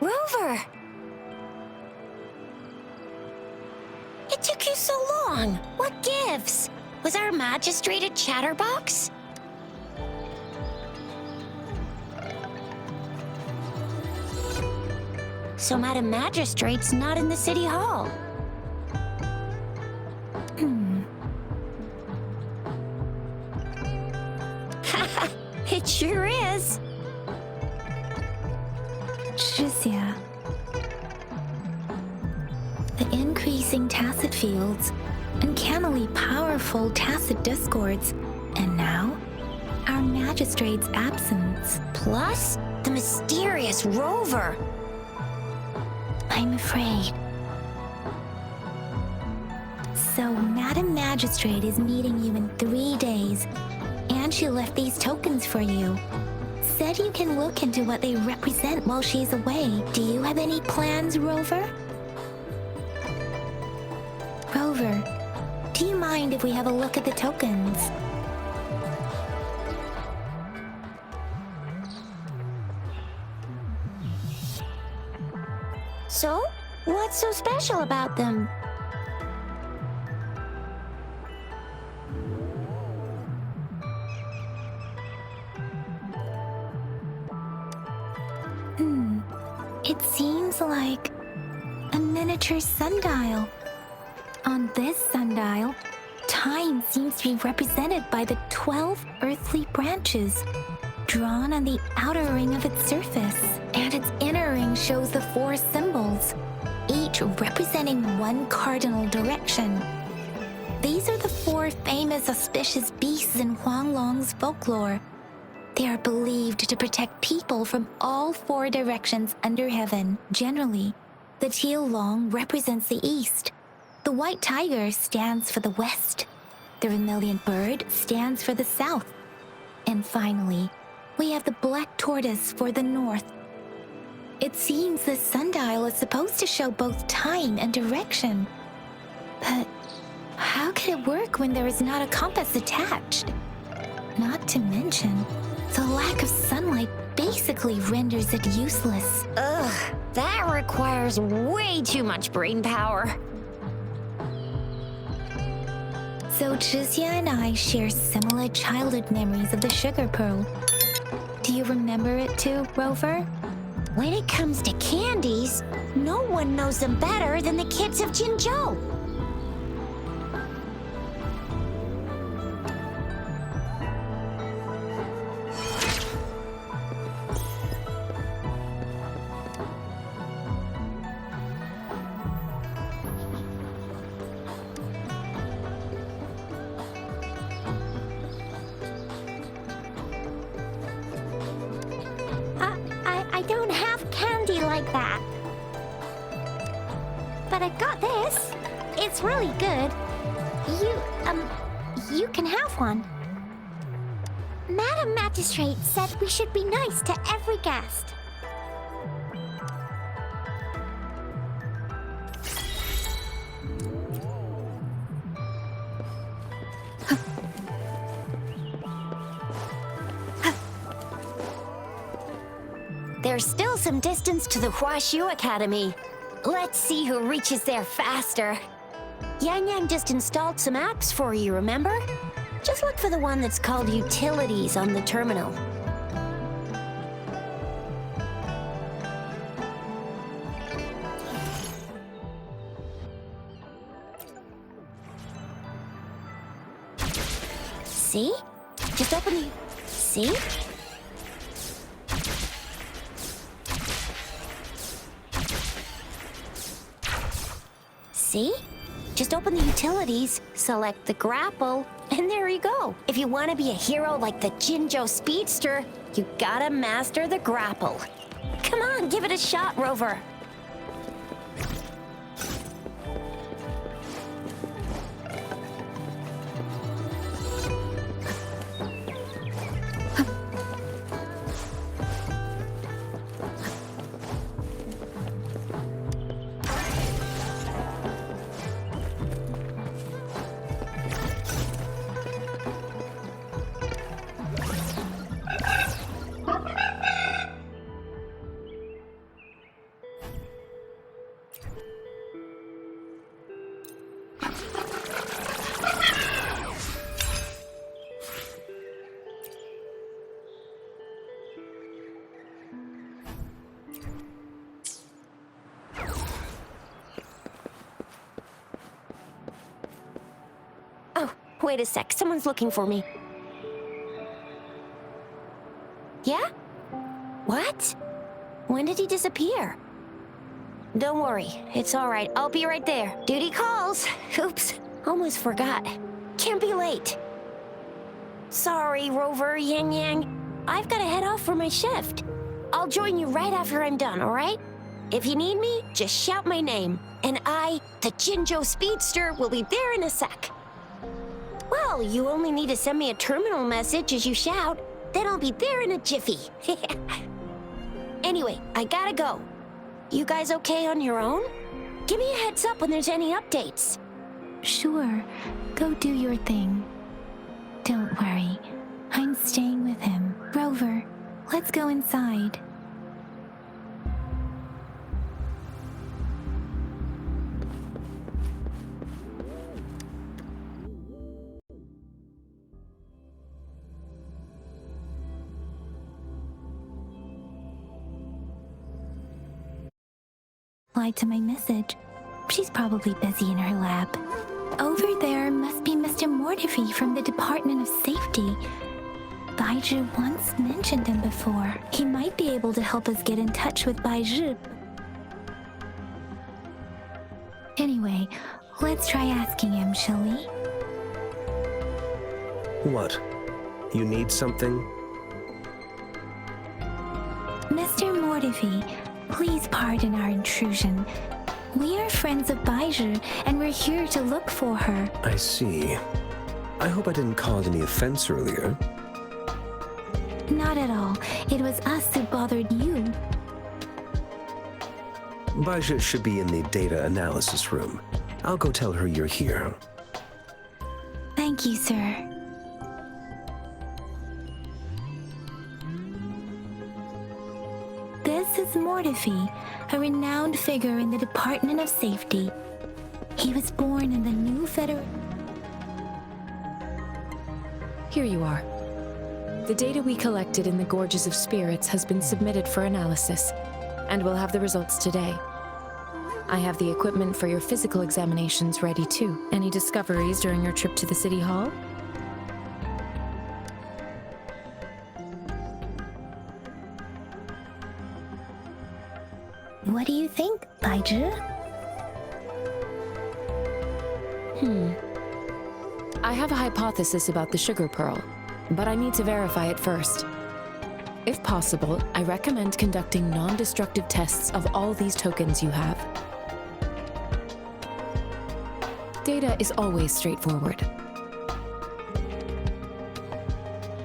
Speaker 1: Rover! It took you so long. What gives? Was our magistrate a chatterbox? So Madam Magistrate's not in the City Hall. It sure is.
Speaker 2: Shizia. The increasing tacit fields, uncannily powerful tacit discords, and now, our magistrate's absence.
Speaker 1: Plus, the mysterious Rover.
Speaker 2: I'm afraid. So, Madam Magistrate is meeting you in 3 days, and she left these tokens for you. Said you can look into what they represent while she's away. Do you have any plans, Rover? Rover, do you mind if we have a look at the tokens?
Speaker 1: So, what's so special about them?
Speaker 2: It seems like a miniature sundial. On this sundial, time seems to be represented by the 12 earthly branches drawn on the outer ring of its surface. And its inner ring shows the 4 symbols, each representing one cardinal direction. These are the 4 more famous auspicious beasts in Huanglong's folklore. They are believed to protect people from all 4 directions under heaven. Generally, the teal long represents the east. The white tiger stands for the west. The vermilion bird stands for the south. And finally, we have the black tortoise for the north. It seems the sundial is supposed to show both time and direction. But how can it work when there is not a compass attached? Not to mention, the lack of sunlight basically renders it useless.
Speaker 1: Ugh, that requires way too much brain power.
Speaker 2: So Zhixia and I share similar childhood memories of the sugar pearl. Do you remember it too, Rover?
Speaker 1: When it comes to candies, no one knows them better than the kids of Jinzhou. I don't have candy like that. But I got this. It's really good. You can have one. Madam Magistrate said we should be nice to every guest. There's still some distance to the Huaxu Academy. Let's see who reaches there faster. Yang just installed some apps for you, remember? Just look for the one that's called Utilities on the terminal. See? Just open the... See? See? Just open the utilities, select the grapple, and there you go. If you want to be a hero like the Jinzhou Speedster, you gotta master the grapple. Come on, give it a shot, Rover. Wait a sec, someone's looking for me. Yeah? What? When did he disappear? Don't worry, it's all right. I'll be right there. Duty calls. Oops, almost forgot. Can't be late. Sorry, Rover, Yang. I've got to head off for my shift. I'll join you right after I'm done, all right? If you need me, just shout my name. And I, the Jinzhou Speedster, will be there in a sec. Well, you only need to send me a terminal message as you shout. Then I'll be there in a jiffy. Anyway, I gotta go. You guys okay on your own? Give me a heads up when there's any updates.
Speaker 2: Sure, go do your thing. Don't worry, I'm staying with him. Rover, let's go inside. Replied to my message. She's probably busy in her lab. Over there must be Mr. Mortefi from the Department of Safety. Baizhi once mentioned him before. He might be able to help us get in touch with Baizhi. Anyway, let's try asking him, shall we?
Speaker 8: What? You need something?
Speaker 2: Mr. Mortivy, please pardon our intrusion. We are friends of Baiju, and we're here to look for her.
Speaker 8: I see. I hope I didn't cause any offense earlier.
Speaker 2: Not at all. It was us who bothered you.
Speaker 8: Baija should be in the data analysis room. I'll go tell her you're here.
Speaker 2: Thank you, sir. This is Mortivy, a renowned figure in the Department of Safety. He was born in the new
Speaker 4: Here you are. The data we collected in the Gorges of Spirits has been submitted for analysis, and we'll have the results today. I have the equipment for your physical examinations ready too. Any discoveries during your trip to the City Hall?
Speaker 2: What do you think, Baiju?
Speaker 4: I have a hypothesis about the sugar pearl, but I need to verify it first. If possible, I recommend conducting non-destructive tests of all these tokens you have. Data is always straightforward.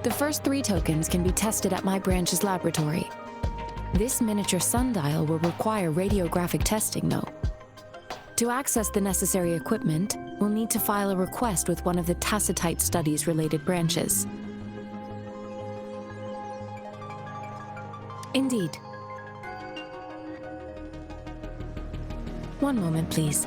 Speaker 4: The first 3 tokens can be tested at my branch's laboratory. This miniature sundial will require radiographic testing, though. To access the necessary equipment, we'll need to file a request with one of the Tacitite Studies-related branches. Indeed. One moment, please.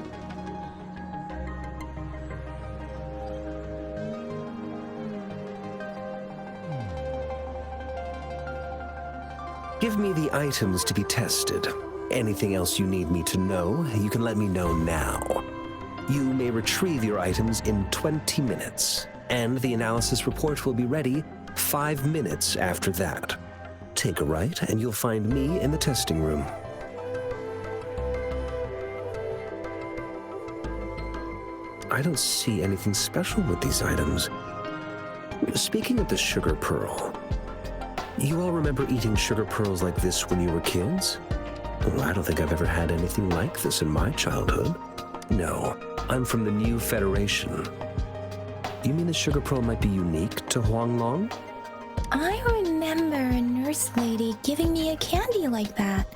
Speaker 8: Give me the items to be tested. Anything else you need me to know, you can let me know now. You may retrieve your items in 20 minutes, and the analysis report will be ready 5 minutes after that. Take a right, and you'll find me in the testing room. I don't see anything special with these items. Speaking of the sugar pearl, you all remember eating sugar pearls like this when you were kids? Well, I don't think I've ever had anything like this in my childhood. No, I'm from the New Federation. You mean the sugar pearl might be unique to Huanglong?
Speaker 2: I remember a nurse lady giving me a candy like that.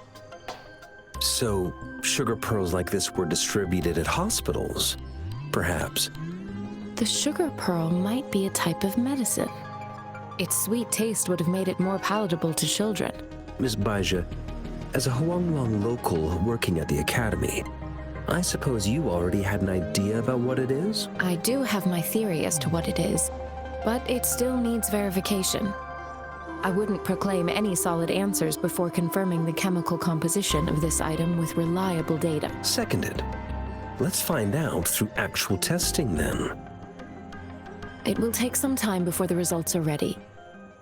Speaker 8: So, sugar pearls like this were distributed at hospitals, perhaps.
Speaker 4: The sugar pearl might be a type of medicine. Its sweet taste would have made it more palatable to children.
Speaker 8: Miss Baija, as a Huanglong local working at the academy, I suppose you already had an idea about what it is?
Speaker 4: I do have my theory as to what it is, but it still needs verification. I wouldn't proclaim any solid answers before confirming the chemical composition of this item with reliable data.
Speaker 8: Seconded. Let's find out through actual testing then.
Speaker 4: It will take some time before the results are ready.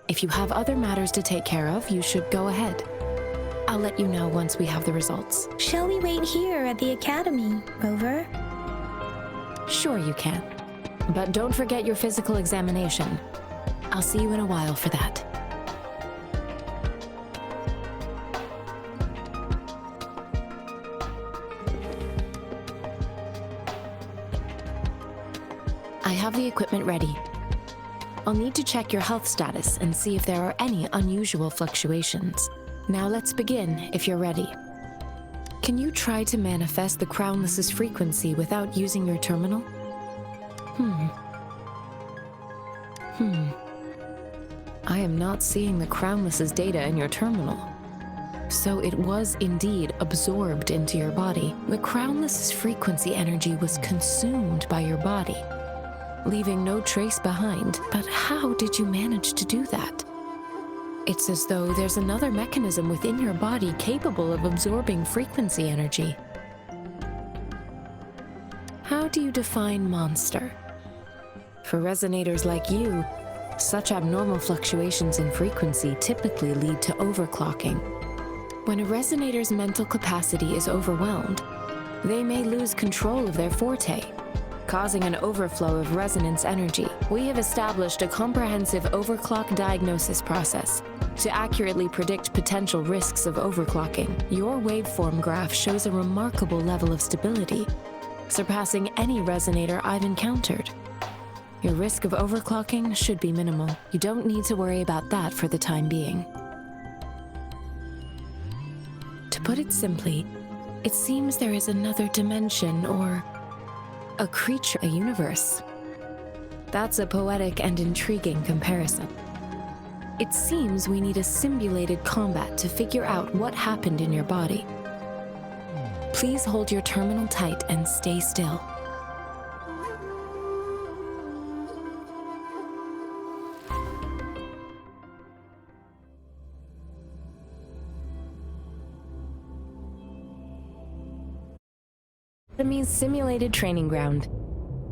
Speaker 4: If you have other matters to take care of, you should go ahead. I'll let you know once we have the results.
Speaker 2: Shall we wait here at the academy, Rover?
Speaker 4: Sure you can. But don't forget your physical examination. I'll see you in a while for that. I have the equipment ready. I'll need to check your health status and see if there are any unusual fluctuations. Now let's begin, if you're ready. Can you try to manifest the Crownless's frequency without using your terminal? I am not seeing the Crownless's data in your terminal. So it was indeed absorbed into your body. The Crownless's frequency energy was consumed by your body, leaving no trace behind. But how did you manage to do that? It's as though there's another mechanism within your body capable of absorbing frequency energy. How do you define monster? For resonators like you, such abnormal fluctuations in frequency typically lead to overclocking. When a resonator's mental capacity is overwhelmed, they may lose control of their forte, causing an overflow of resonance energy. We have established a comprehensive overclock diagnosis process to accurately predict potential risks of overclocking. Your waveform graph shows a remarkable level of stability, surpassing any resonator I've encountered. Your risk of overclocking should be minimal. You don't need to worry about that for the time being. To put it simply, it seems there is another dimension or a creature, a universe. That's a poetic and intriguing comparison. It seems we need a simulated combat to figure out what happened in your body. Please hold your terminal tight and stay still. Enemy's simulated training ground.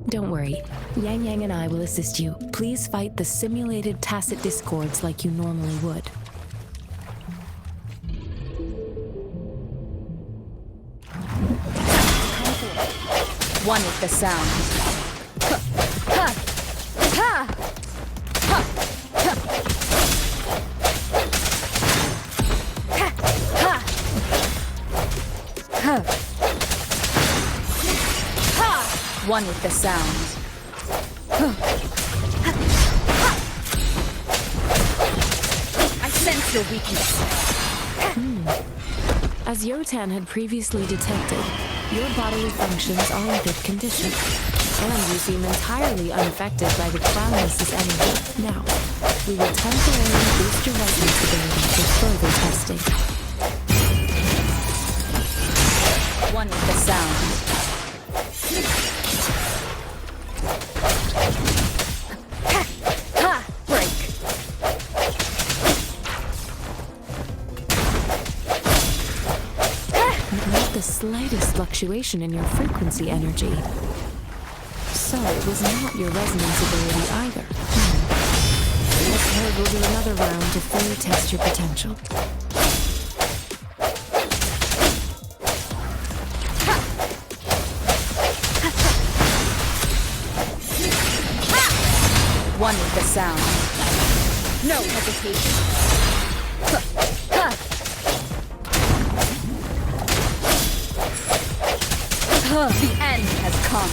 Speaker 4: Don't worry, Yang and I will assist you. Please fight the simulated tacit discords like you normally would.
Speaker 3: One with the sound. One with the sound. I sense your weakness.
Speaker 4: As Yotan had previously detected, your bodily functions are in good condition, and you seem entirely unaffected by the cloudless's energy. Now, we will temporarily boost your resonance ability for further testing.
Speaker 3: One with the sound.
Speaker 4: The slightest fluctuation in your frequency energy. So it was not your resonance ability either. Let's head, we'll do another round to fully test your potential.
Speaker 3: One with the sound. No hesitation. The end has come.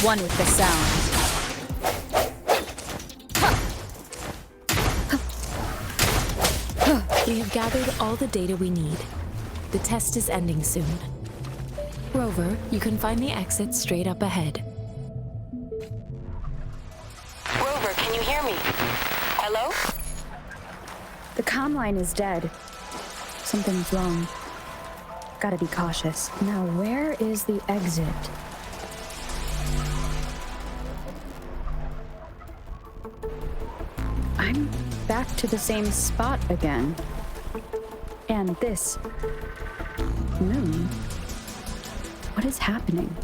Speaker 3: One with the sound.
Speaker 4: We have gathered all the data we need. The test is ending soon. Rover, you can find the exit straight up ahead.
Speaker 9: Rover, can you hear me? Hello?
Speaker 6: The comm line is dead. Something's wrong. Gotta be cautious. Now, where is the exit? I'm back to the same spot again. And this moon. What is happening?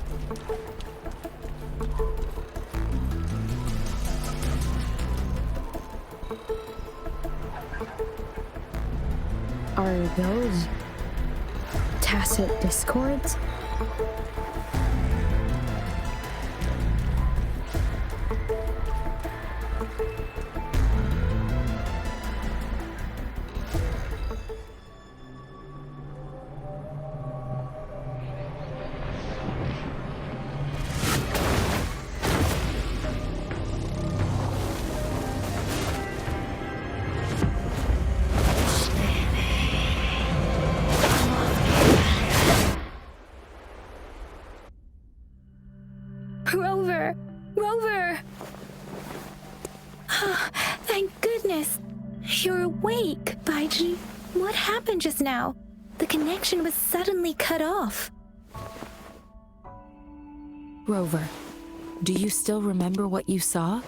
Speaker 6: Are those tacit discords?
Speaker 2: Rover! Rover! Oh, thank goodness! You're awake, Baiji. What happened just now? The connection was suddenly cut off.
Speaker 4: Rover, do you still remember what you saw?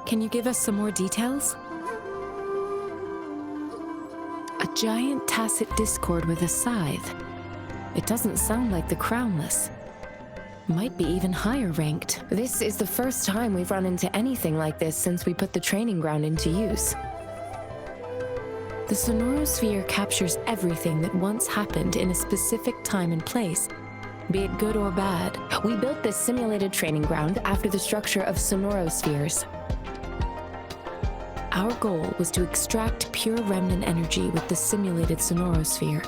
Speaker 4: Can you give us some more details? giant tacit discord with a scythe. It doesn't sound like the crownless. Might be even higher ranked. This is the first time we've run into anything like this since we put the training ground into use. The sonorosphere captures everything that once happened in a specific time and place, be it good or bad. We built this simulated training ground after the structure of sonorospheres. Our goal was to extract pure remnant energy with the simulated sonorosphere.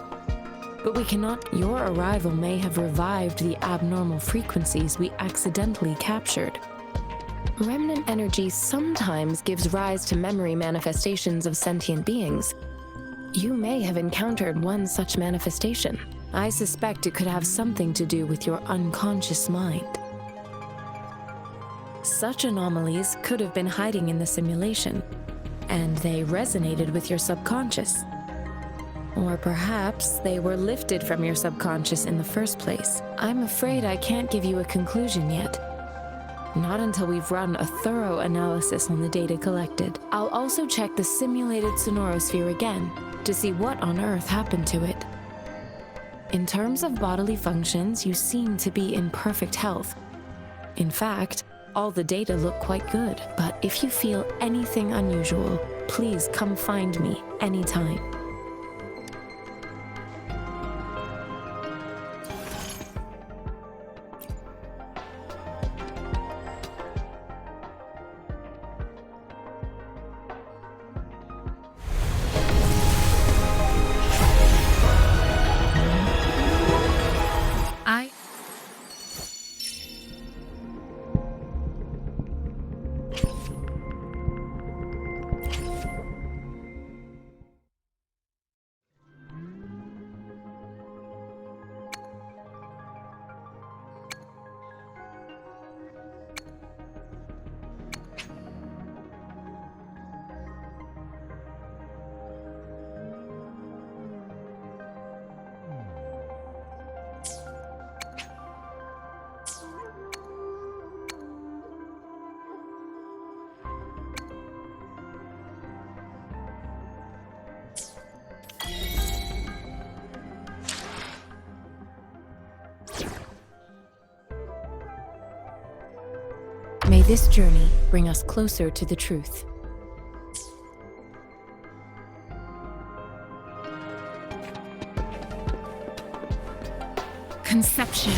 Speaker 4: But we cannot. Your arrival may have revived the abnormal frequencies we accidentally captured. Remnant energy sometimes gives rise to memory manifestations of sentient beings. You may have encountered one such manifestation. I suspect it could have something to do with your unconscious mind. Such anomalies could have been hiding in the simulation, and they resonated with your subconscious. Or perhaps they were lifted from your subconscious in the first place. I'm afraid I can't give you a conclusion yet. Not until we've run a thorough analysis on the data collected. I'll also check the simulated sonorosphere again to see what on earth happened to it. In terms of bodily functions, you seem to be in perfect health. In fact, all the data look quite good. But if you feel anything unusual, please come find me anytime. May this journey bring us closer to the truth. Conception.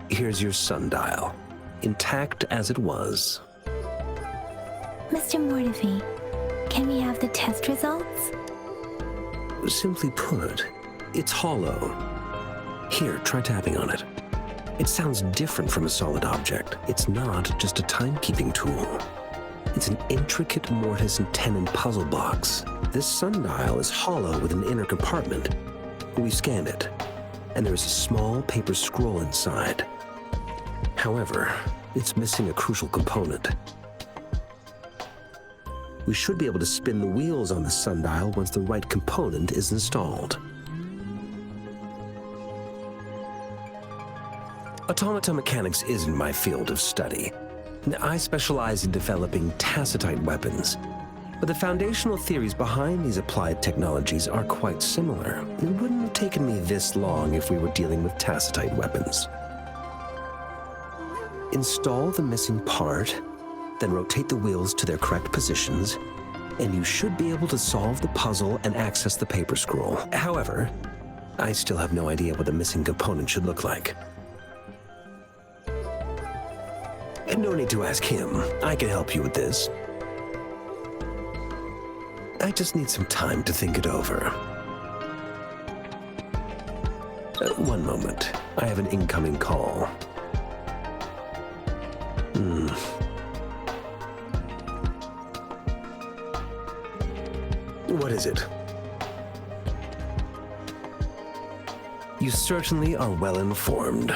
Speaker 8: Here's your sundial, intact as it was.
Speaker 2: Mr. Mortivy, can we have the test results?
Speaker 8: Simply put, it's hollow. Here, try tapping on it. It sounds different from a solid object. It's not just a timekeeping tool. It's an intricate mortise and tenon puzzle box. This sundial is hollow with an inner compartment. We scanned it, and there's a small paper scroll inside. However, it's missing a crucial component. We should be able to spin the wheels on the sundial once the right component is installed. Automata mechanics isn't my field of study. I specialize in developing tacitite weapons, but the foundational theories behind these applied technologies are quite similar. It wouldn't have taken me this long if we were dealing with tacitite weapons. Install the missing part, then rotate the wheels to their correct positions, and you should be able to solve the puzzle and access the paper scroll. However, I still have no idea what the missing component should look like. And no need to ask him. I can help you with this. I just need some time to think it over. One moment. I have an incoming call. What is it? You certainly are well informed.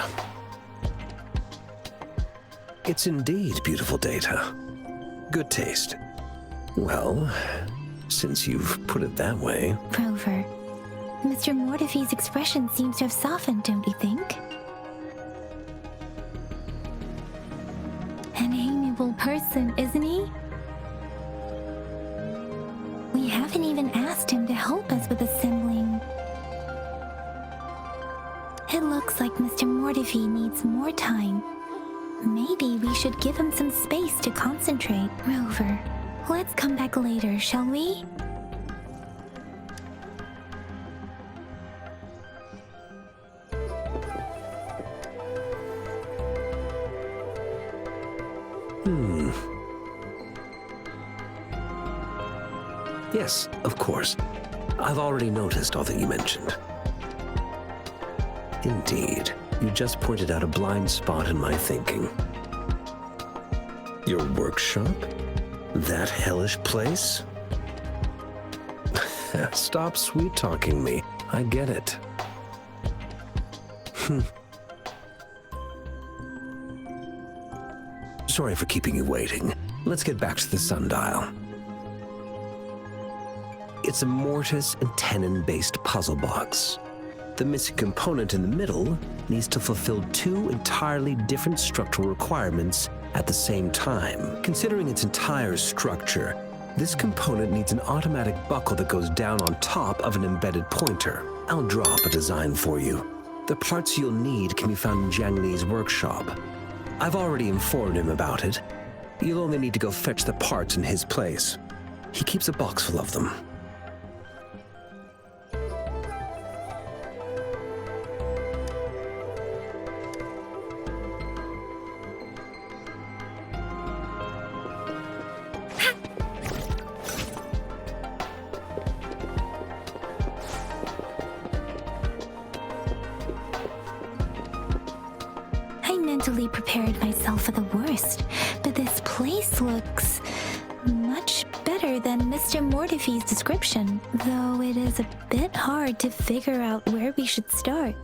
Speaker 8: It's indeed beautiful data. Good taste. Well, since you've put it that way...
Speaker 2: Rover, Mr. Mortifee's expression seems to have softened, don't you think? An amiable person, isn't he? We haven't even asked him to help us with assembling. It looks like Mr. Mortifee needs more time. Maybe we should give him some space to concentrate. Rover, let's come back later, shall we?
Speaker 8: Yes, of course. I've already noticed all that you mentioned. Indeed. You just pointed out a blind spot in my thinking. Your workshop? That hellish place? Stop sweet-talking me. I get it. Sorry for keeping you waiting. Let's get back to the sundial. It's a mortise and tenon-based puzzle box. The missing component in the middle needs to fulfill two entirely different structural requirements at the same time. Considering its entire structure, this component needs an automatic buckle that goes down on top of an embedded pointer. I'll draw up a design for you. The parts you'll need can be found in Jiang Li's workshop. I've already informed him about it. You'll only need to go fetch the parts in his place. He keeps a box full of them.
Speaker 2: Mentally prepared myself for the worst, but this place looks much better than Mr. Mortifee's description, though it is a bit hard to figure out where we should start.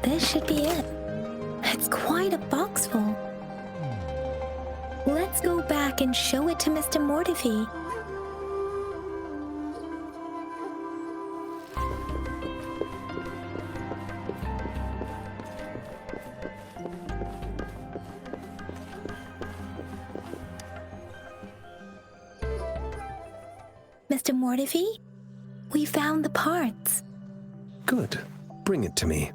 Speaker 2: This should be it. It's quite a box full. Let's go back and show it to Mr. Mortifee. Mr. Mortifee, we found the parts.
Speaker 8: Good. Bring it to me.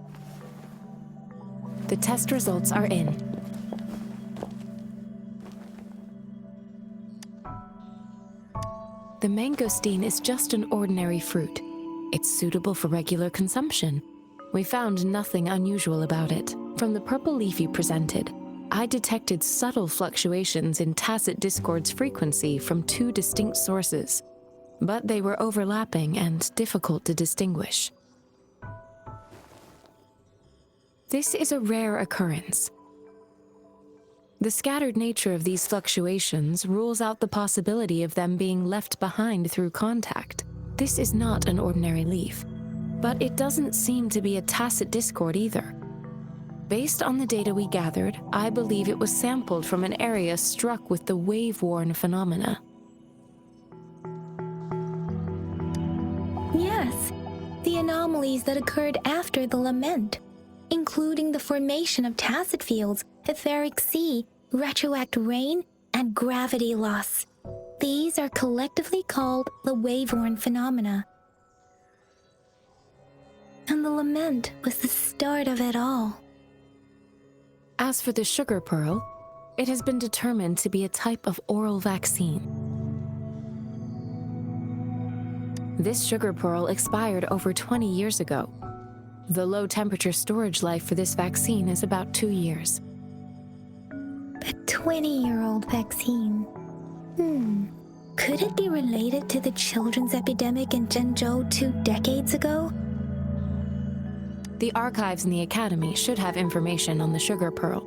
Speaker 4: The test results are in. The mangosteen is just an ordinary fruit. It's suitable for regular consumption. We found nothing unusual about it. From the purple leaf you presented, I detected subtle fluctuations in tacit discord's frequency from two distinct sources, but they were overlapping and difficult to distinguish. This is a rare occurrence. The scattered nature of these fluctuations rules out the possibility of them being left behind through contact. This is not an ordinary leaf, but it doesn't seem to be a tacit discord either. Based on the data we gathered, I believe it was sampled from an area struck with the wave-worn phenomena.
Speaker 2: Yes, the anomalies that occurred after the lament, including the formation of tacit fields, etheric sea, retroact rain, and gravity loss. These are collectively called the wave-worn phenomena. And the lament was the start of it all.
Speaker 4: As for the sugar pearl, it has been determined to be a type of oral vaccine. This sugar pearl expired over 20 years ago. The low temperature storage life for this vaccine is about 2 years.
Speaker 2: A 20-year-old vaccine. Could it be related to the children's epidemic in Zhengzhou 2 decades ago?
Speaker 4: The archives in the Academy should have information on the sugar pearl.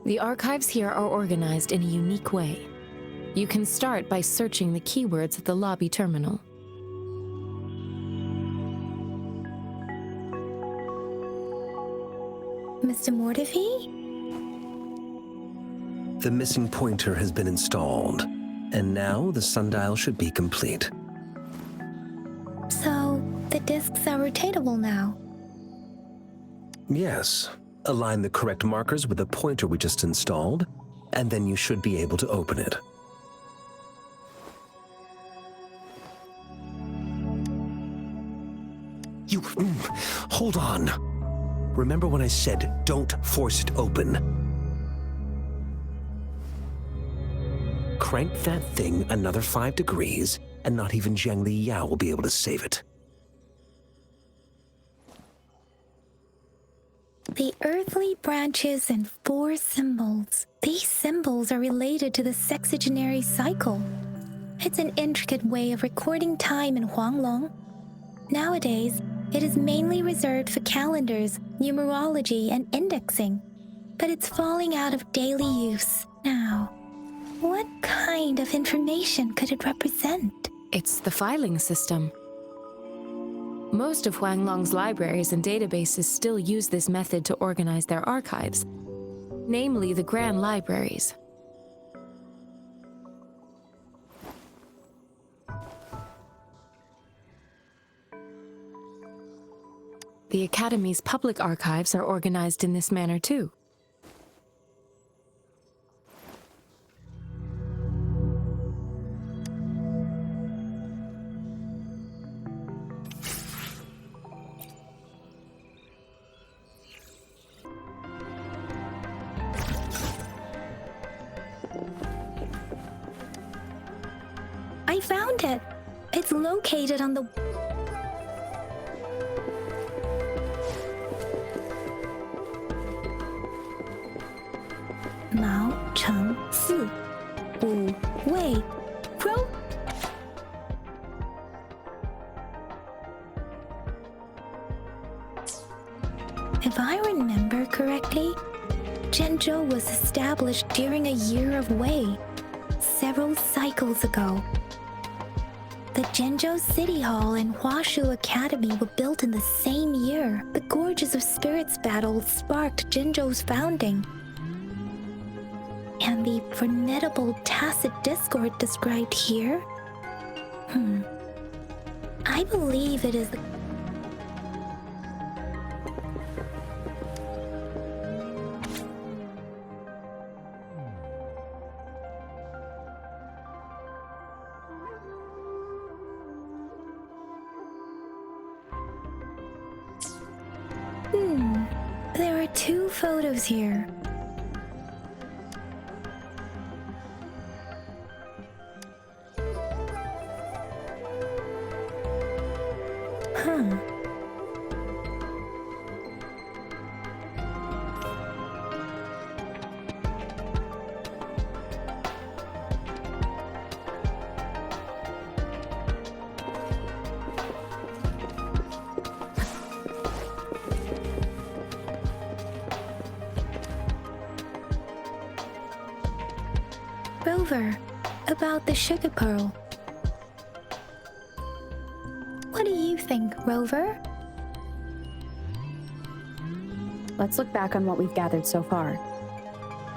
Speaker 4: The archives here are organized in a unique way. You can start by searching the keywords at the lobby terminal.
Speaker 2: Mr. Mortefi?
Speaker 8: The missing pointer has been installed, and now the sundial should be complete.
Speaker 2: So, the discs are rotatable now.
Speaker 8: Yes. Align the correct markers with the pointer we just installed, and then you should be able to open it. Hold on. Remember when I said don't force it open? Crank that thing another 5 degrees, and not even Zhang Li Yao will be able to save it.
Speaker 2: The earthly branches and 4 symbols. These symbols are related to the sexagenary cycle. It's an intricate way of recording time in Huanglong. Nowadays, it is mainly reserved for calendars, numerology, and indexing. But it's falling out of daily use now. What kind of information could it represent?
Speaker 4: It's the filing system. Most of Huanglong's libraries and databases still use this method to organize their archives, namely the Grand Libraries. The Academy's public archives are organized in this manner too.
Speaker 2: I found it. It's located on the... Mao Cheng Si Wu Wei Ro. If I remember correctly, Zhengzhou was established during a year of Wei, several cycles ago. The Zhengzhou City Hall and Huashu Academy were built in the same year. The Gorges of Spirits battle sparked Zhengzhou's founding. And the formidable tacit discord described here? I believe it is the... There are 2 photos here. Rover, about the sugar pearl. What do you think, Rover?
Speaker 6: Let's look back on what we've gathered so far.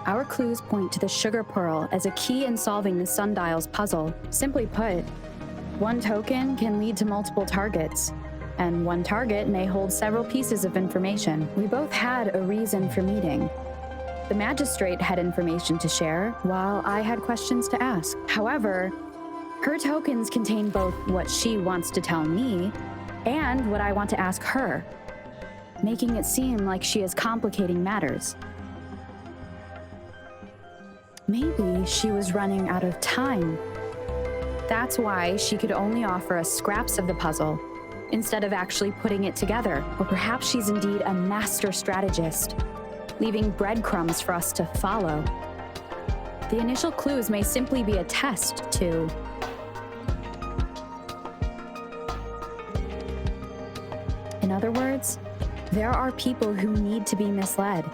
Speaker 6: Our clues point to the sugar pearl as a key in solving the sundial's puzzle. Simply put, one token can lead to multiple targets, and one target may hold several pieces of information. We both had a reason for meeting. The magistrate had information to share, while I had questions to ask. However, her tokens contain both what she wants to tell me and what I want to ask her, making it seem like she is complicating matters. Maybe she was running out of time. That's why she could only offer us scraps of the puzzle, instead of actually putting it together. Or perhaps she's indeed a master strategist, leaving breadcrumbs for us to follow. The initial clues may simply be a test to... In other words, there are people who need to be misled,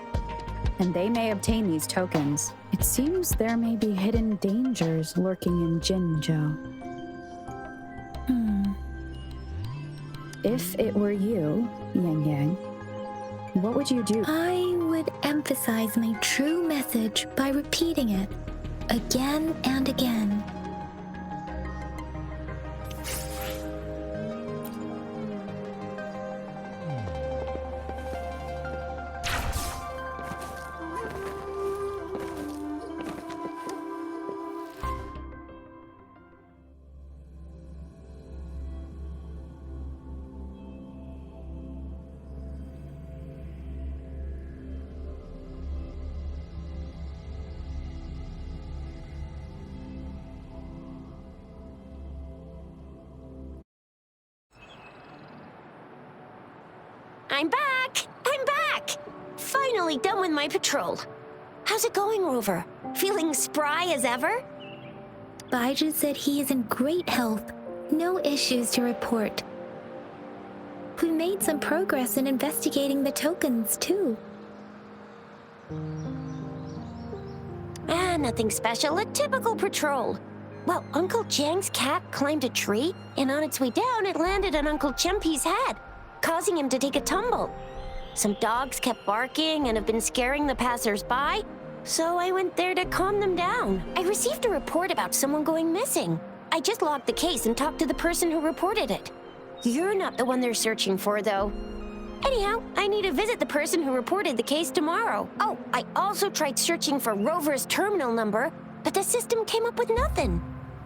Speaker 6: and they may obtain these tokens. It seems there may be hidden dangers lurking in Jinzhou. If it were you, Lingyang, what would you do?
Speaker 2: I would emphasize my true message by repeating it again and again.
Speaker 1: I'm back! I'm back! Finally done with my patrol. How's it going, Rover? Feeling spry as ever?
Speaker 2: Baiju said he is in great health. No issues to report. We made some progress in investigating the tokens, too.
Speaker 1: Nothing special. A typical patrol. Well, Uncle Jiang's cat climbed a tree, and on its way down, it landed on Uncle Chempi's head, causing him to take a tumble. Some dogs kept barking and have been scaring the passers-by, so I went there to calm them down. I received a report about someone going missing. I just logged the case and talked to the person who reported it. You're not the one they're searching for, though. Anyhow, I need to visit the person who reported the case tomorrow. Oh, I also tried searching for Rover's terminal number, but the system came up with nothing.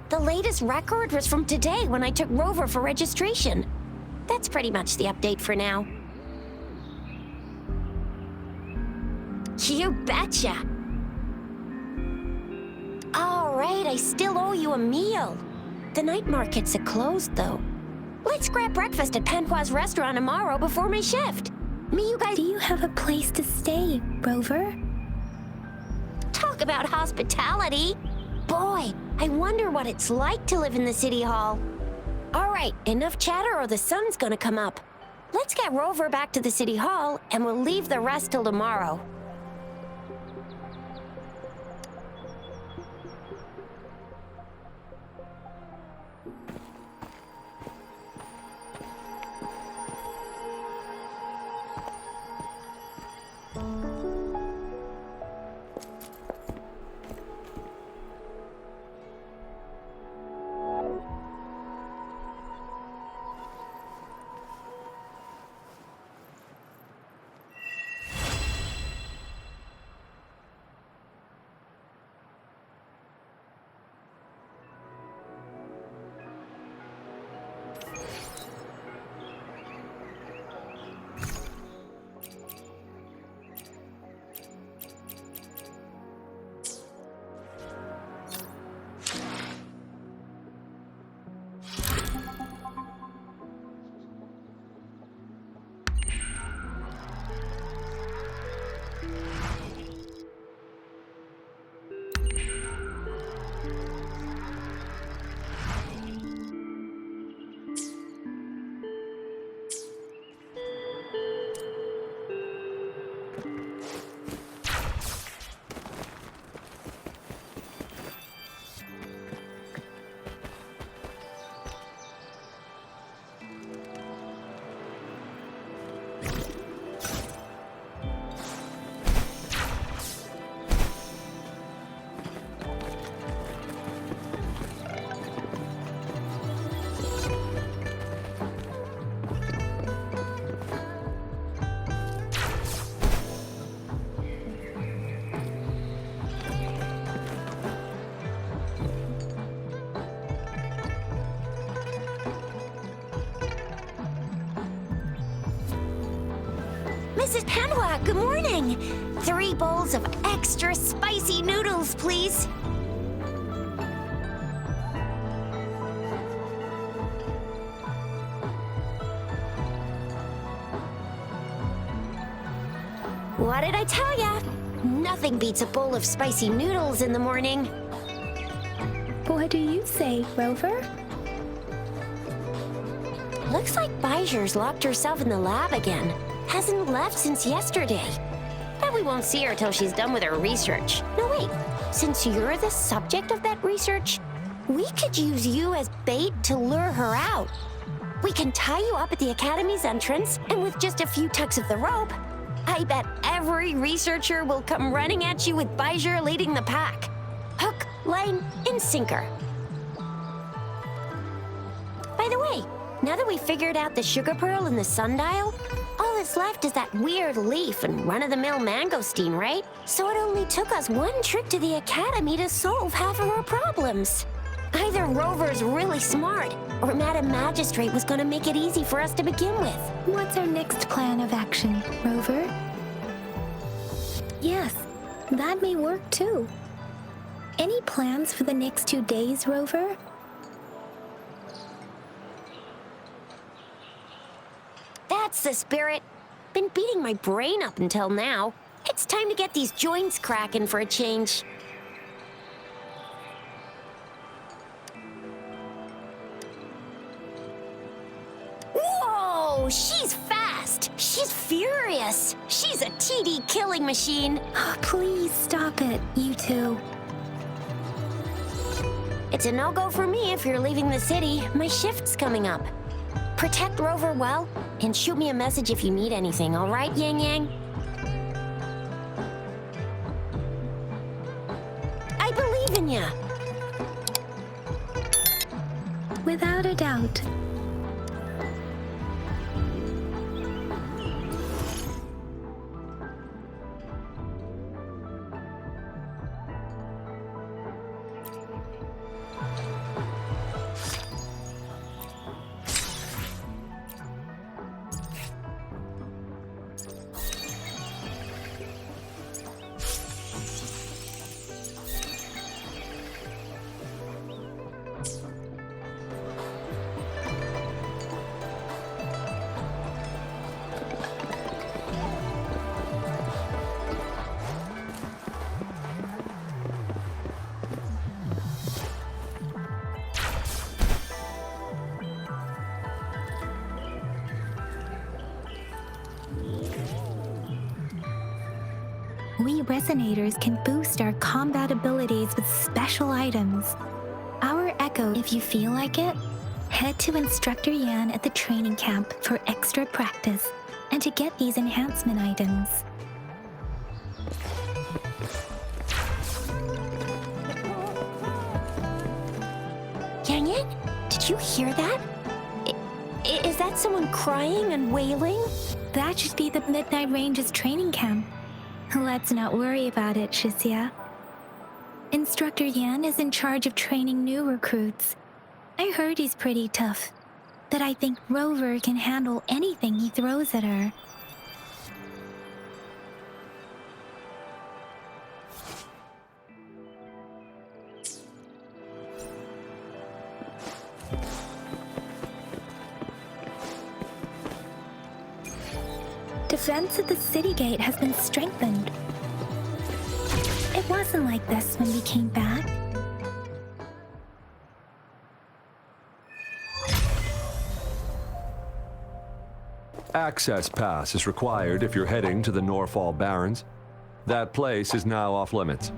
Speaker 1: The latest record was from today when I took Rover for registration. That's pretty much the update for now. You betcha! All right, I still owe you a meal. The night markets are closed, though. Let's grab breakfast at Panhua's restaurant tomorrow before my shift. You guys...
Speaker 2: Do you have a place to stay, Rover?
Speaker 1: Talk about hospitality! Boy, I wonder what it's like to live in the city hall. All right, enough chatter or the sun's gonna come up. Let's get Rover back to the city hall, and we'll leave the rest till tomorrow. Mrs. Panhua, good morning. 3 bowls of extra spicy noodles, please. What did I tell ya? Nothing beats a bowl of spicy noodles in the morning.
Speaker 2: What do you say, Rover?
Speaker 1: Looks like Baijer's locked herself in the lab again. Hasn't left since yesterday. Bet we won't see her till she's done with her research. No, wait. Since you're the subject of that research, we could use you as bait to lure her out. We can tie you up at the Academy's entrance, and with just a few tugs of the rope, I bet every researcher will come running at you with Baijer leading the pack. Hook, line, and sinker. By the way, now that we've figured out the sugar pearl and the sundial, all that's left is that weird leaf and run-of-the-mill mangosteen, right? So it only took us one trip to the Academy to solve half of our problems. Either Rover's really smart, or Madam Magistrate was gonna make it easy for us to begin with.
Speaker 2: What's our next plan of action, Rover? Yes, that may work too. Any plans for the next 2 days, Rover?
Speaker 1: That's the spirit. Been beating my brain up until now. It's time to get these joints cracking for a change. Whoa! She's fast! She's furious! She's a TD killing machine!
Speaker 2: Oh, please stop it, you two.
Speaker 1: It's a no-go for me if you're leaving the city. My shift's coming up. Protect Rover well, and shoot me a message if you need anything, all right, Yang Yang? I believe in ya!
Speaker 2: Without a doubt. We resonators can boost our combat abilities with special items. Our Echo, if you feel like it, head to Instructor Yan at the training camp for extra practice and to get these enhancement items.
Speaker 1: Yang Yang, did you hear that? Is that someone crying and wailing?
Speaker 2: That should be the Midnight Ranges training camp. Let's not worry about it, Shixia. Instructor Yan is in charge of training new recruits. I heard he's pretty tough, but I think Rover can handle anything he throws at her. Defense at the city gate has been strengthened. It wasn't like this when we came back.
Speaker 10: Access pass is required if you're heading to the Norfall Barrens. That place is now off limits.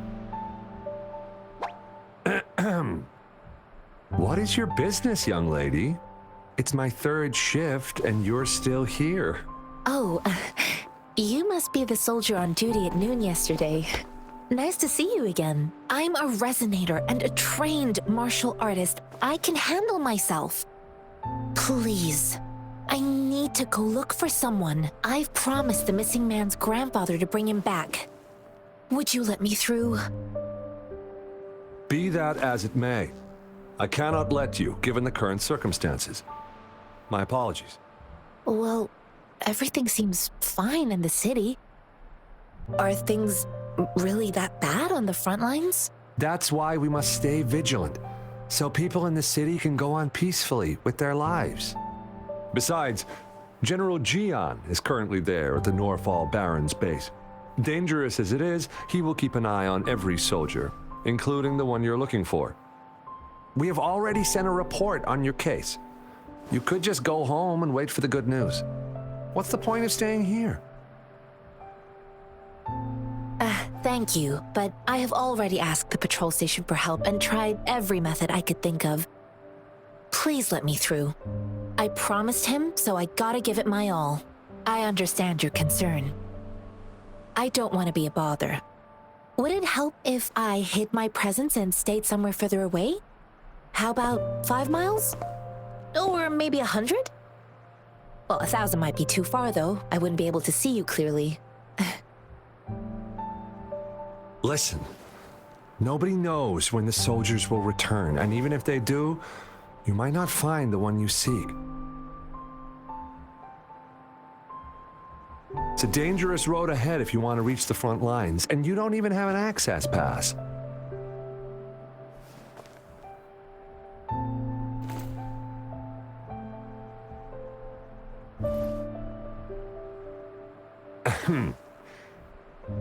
Speaker 10: What is your business, young lady? It's my 3rd shift and you're still here.
Speaker 2: Oh, you must be the soldier on duty at noon yesterday. Nice to see you again. I'm a resonator and a trained martial artist. I can handle myself. Please, I need to go look for someone. I've promised the missing man's grandfather to bring him back. Would you let me through?
Speaker 10: Be that as it may, I cannot let you, given the current circumstances. My apologies.
Speaker 2: Well, everything seems fine in the city. Are things really that bad on the front lines?
Speaker 10: That's why we must stay vigilant, so people in the city can go on peacefully with their lives. Besides, General Jian is currently there at the Norfall Baron's base. Dangerous as it is, he will keep an eye on every soldier, including the one you're looking for. We have already sent a report on your case. You could just go home and wait for the good news. What's the point of staying here?
Speaker 2: Thank you, but I have already asked the patrol station for help and tried every method I could think of. Please let me through. I promised him, so I gotta give it my all. I understand your concern. I don't want to be a bother. Would it help if I hid my presence and stayed somewhere further away? How about 5 miles? Or maybe 100? Well, 1,000 might be too far, though. I wouldn't be able to see you clearly.
Speaker 10: Listen, nobody knows when the soldiers will return, and even if they do, you might not find the one you seek. It's a dangerous road ahead if you want to reach the front lines, and you don't even have an access pass.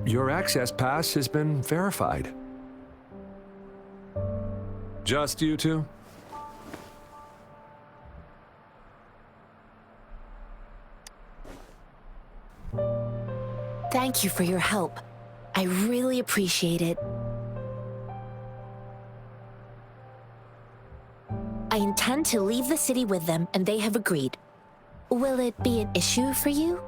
Speaker 10: Your access pass has been verified. Just you two?
Speaker 2: Thank you for your help. I really appreciate it. I intend to leave the city with them, and they have agreed. Will it be an issue for you?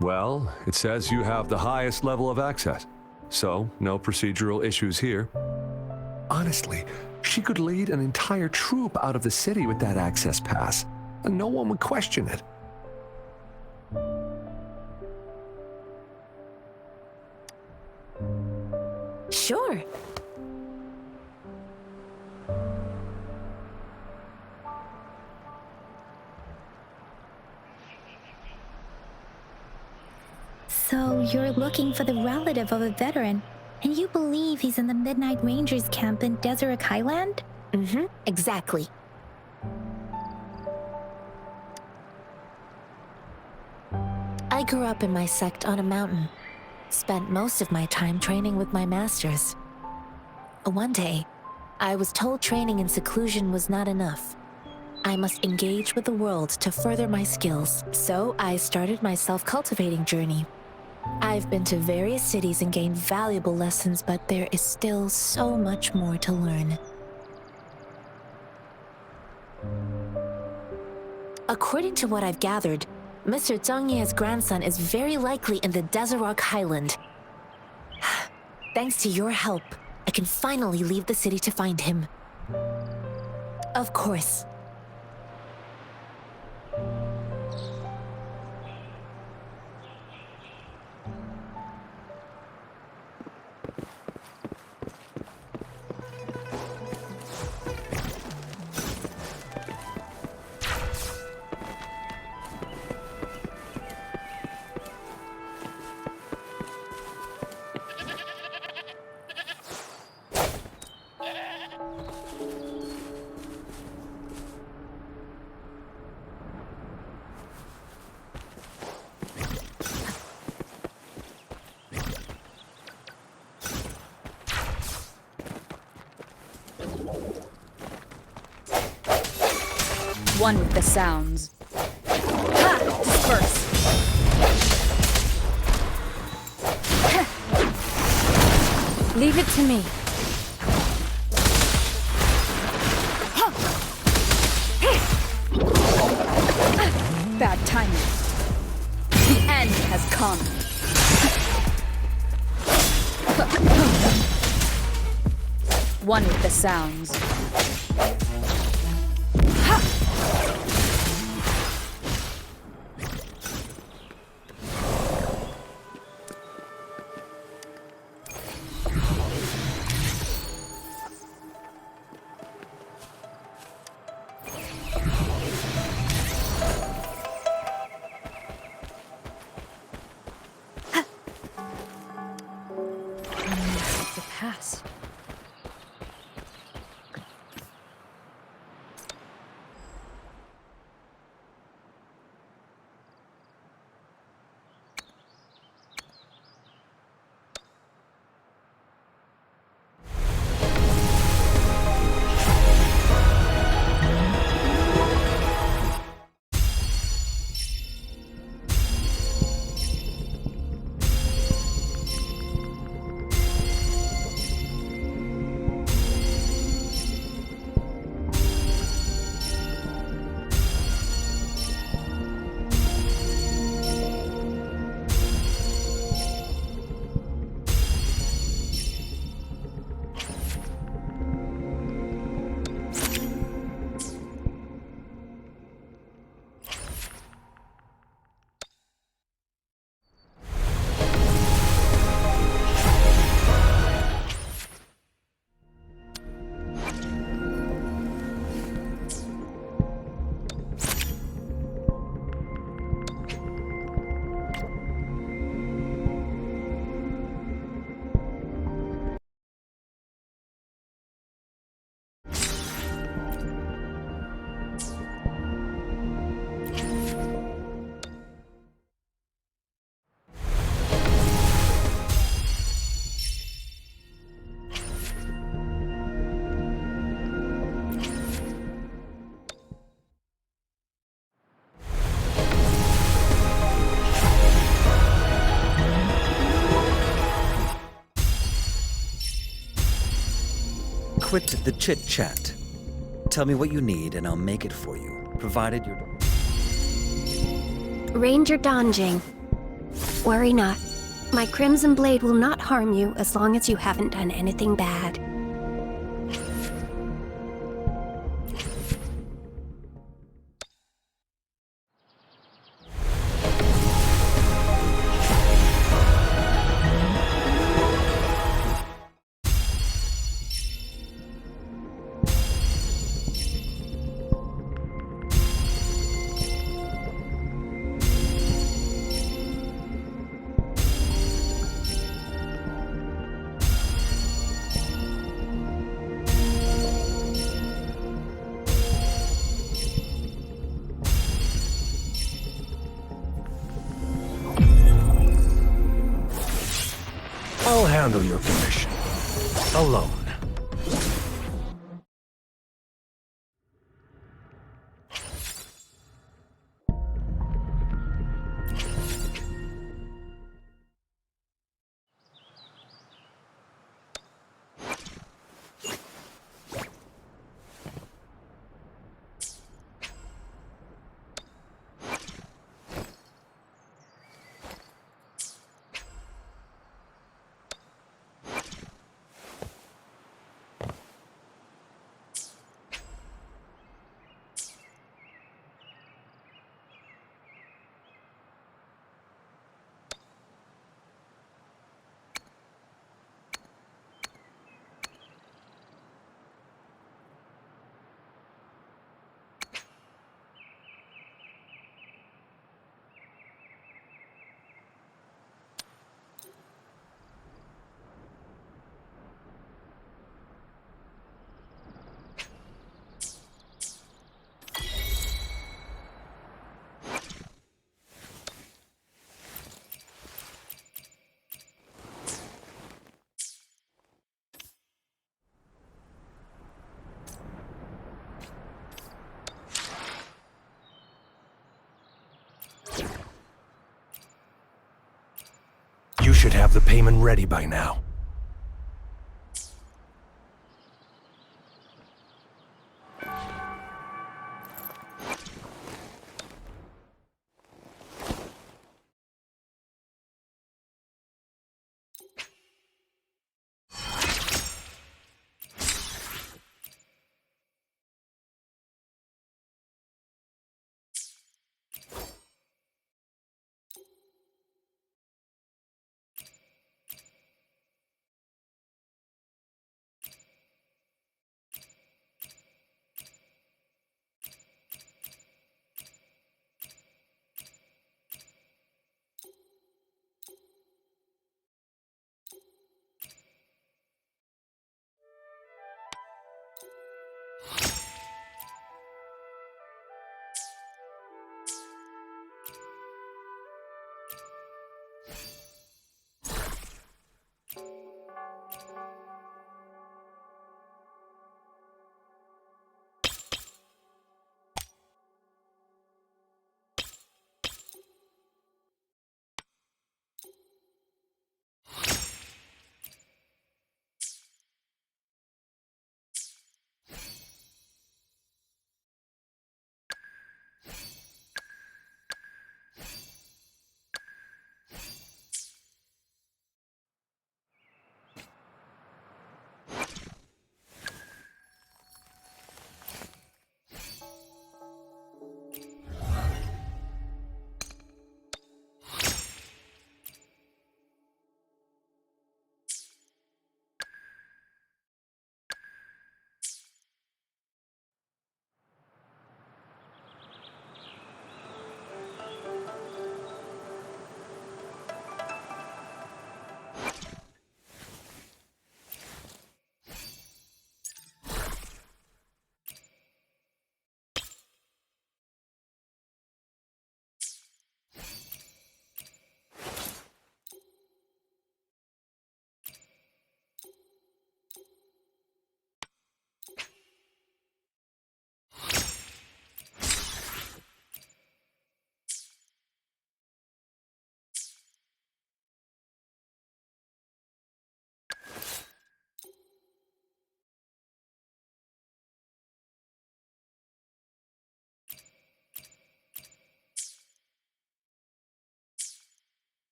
Speaker 10: Well, it says you have the highest level of access, so no procedural issues here. Honestly, she could lead an entire troop out of the city with that access pass, and no one would question it.
Speaker 2: Sure.
Speaker 11: So you're looking for the relative of a veteran, and you believe he's in the Midnight Rangers camp in Deseret Highland?
Speaker 2: Mm-hmm, exactly. I grew up in my sect on a mountain. Spent most of my time training with my masters. One day, I was told training in seclusion was not enough. I must engage with the world to further my skills, so I started my self-cultivating journey. I've been to various cities and gained valuable lessons, but there is still so much more to learn. According to what I've gathered, Mr. Zhang Ye's grandson is very likely in the Deseret Highland. Thanks to your help, I can finally leave the city to find him. Of course.
Speaker 3: One with the sounds. Ha! Disperse! Leave it to me. Ha! timing. The end has come. One with the sounds. The past.
Speaker 12: Quit the chit-chat. Tell me what you need and I'll make it for you, provided you're...
Speaker 13: Ranger Donjing. Worry not. My Crimson Blade will not harm you as long as you haven't done anything bad.
Speaker 14: I'll handle your commission. Alone. You should have the payment ready by now.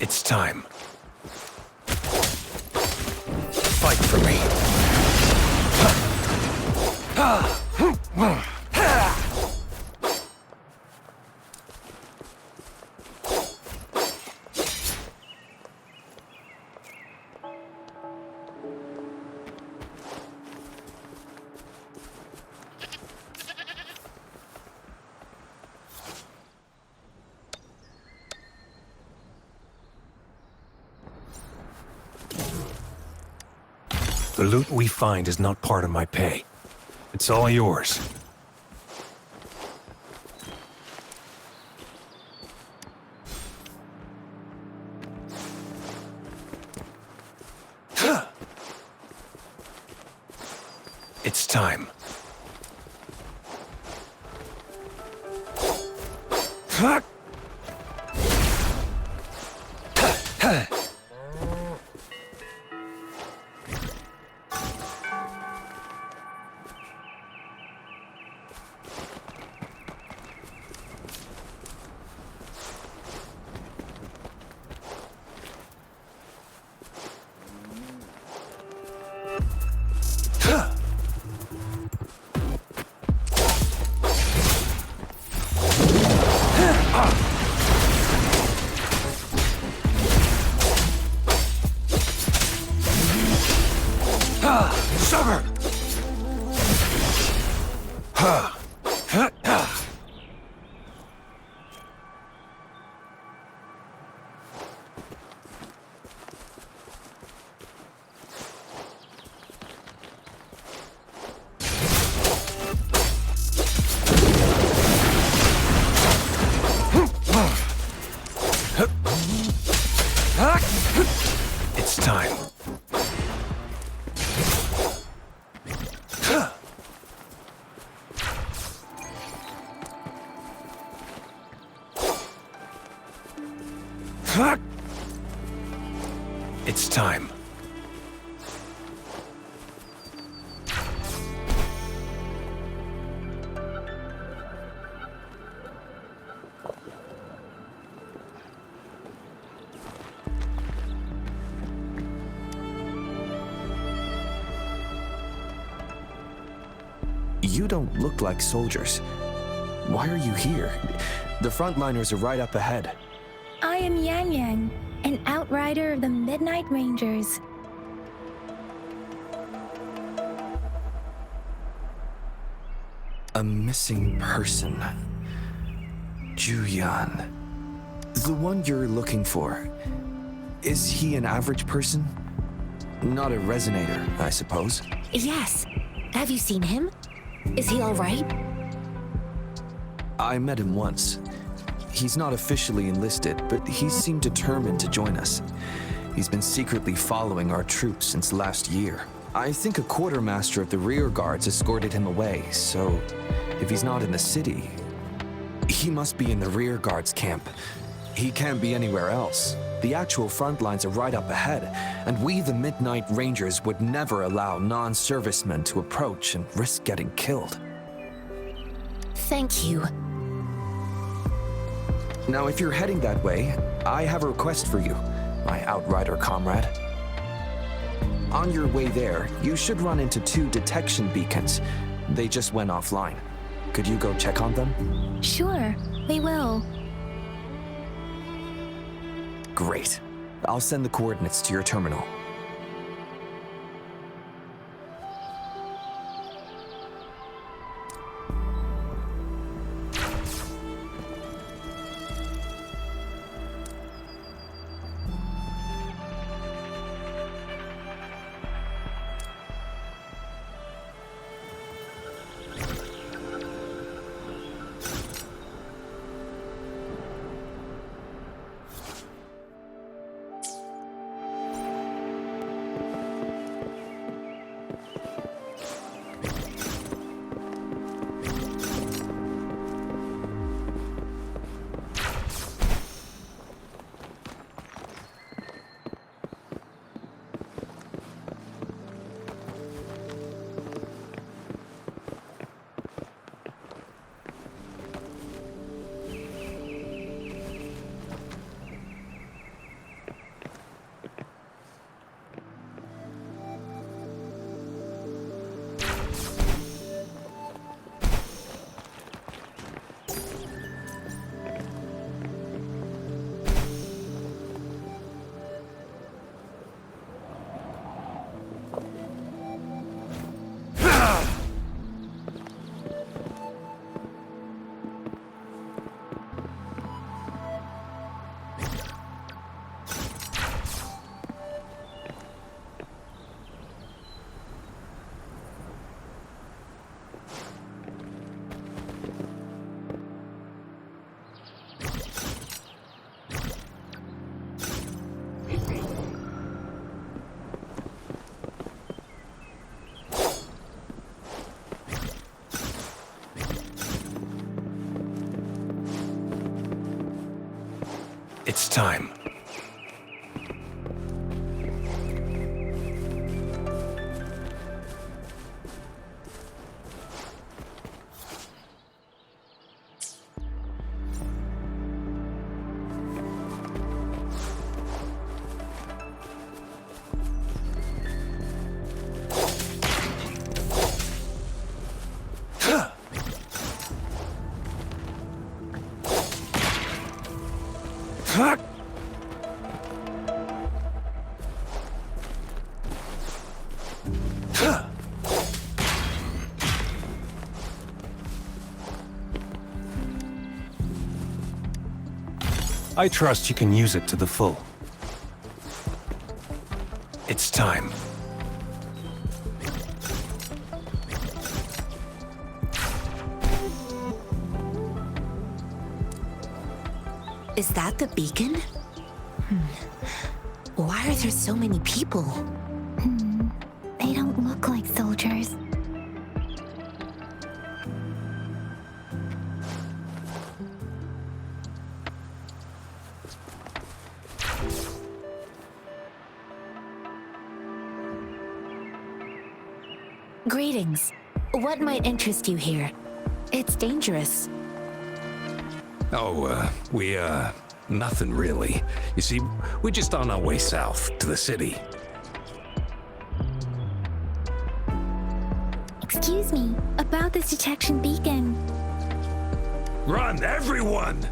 Speaker 14: It's time. Fight for me. The loot we find is not part of my pay. It's all yours. It's time. It's time. It's time.
Speaker 15: You don't look like soldiers. Why are you here? The frontliners are right up ahead.
Speaker 11: I am Yang, an outrider of the Midnight Rangers.
Speaker 15: A missing person. Juyan. The one you're looking for. Is he an average person? Not a resonator, I suppose.
Speaker 4: Yes. Have you seen him? Is he all right?
Speaker 15: I met him once. He's not officially enlisted, but he seemed determined to join us. He's been secretly following our troops since last year. I think a quartermaster of the rear guards escorted him away, so if he's not in the city, he must be in the rear guards camp. He can't be anywhere else. The actual front lines are right up ahead, and we, the Midnight Rangers, would never allow non-servicemen to approach and risk getting killed.
Speaker 4: Thank you.
Speaker 15: Now, if you're heading that way, I have a request for you, my outrider comrade. On your way there, you should run into 2 detection beacons. They just went offline. Could you go check on them?
Speaker 11: Sure, we will.
Speaker 15: Great. I'll send the coordinates to your terminal.
Speaker 14: It's time. I trust you can use it to the full. It's time.
Speaker 4: Is that the beacon? Why are there so many people?
Speaker 11: They don't look like soldiers.
Speaker 4: Greetings. What might interest you here? It's dangerous.
Speaker 14: Oh, nothing really. You see, we're just on our way south to the city.
Speaker 11: Excuse me, about this detection beacon.
Speaker 14: Run, everyone!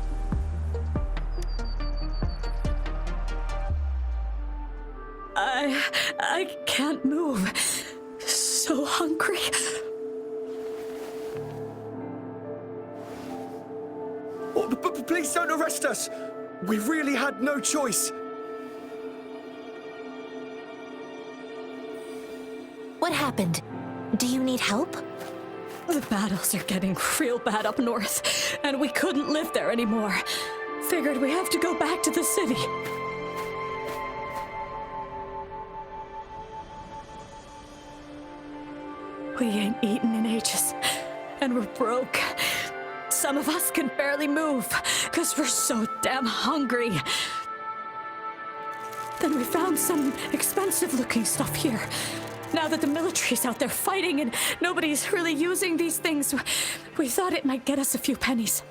Speaker 16: I can't move. So hungry.
Speaker 17: Please don't arrest us! We really had no choice.
Speaker 4: What happened? Do you need help?
Speaker 16: The battles are getting real bad up north, and we couldn't live there anymore. Figured we have to go back to the city. We ain't eaten in ages, and we're broke. Some of us can barely move, because we're so damn hungry. Then we found some expensive-looking stuff here. Now that the military's out there fighting and nobody's really using these things, we thought it might get us a few pennies.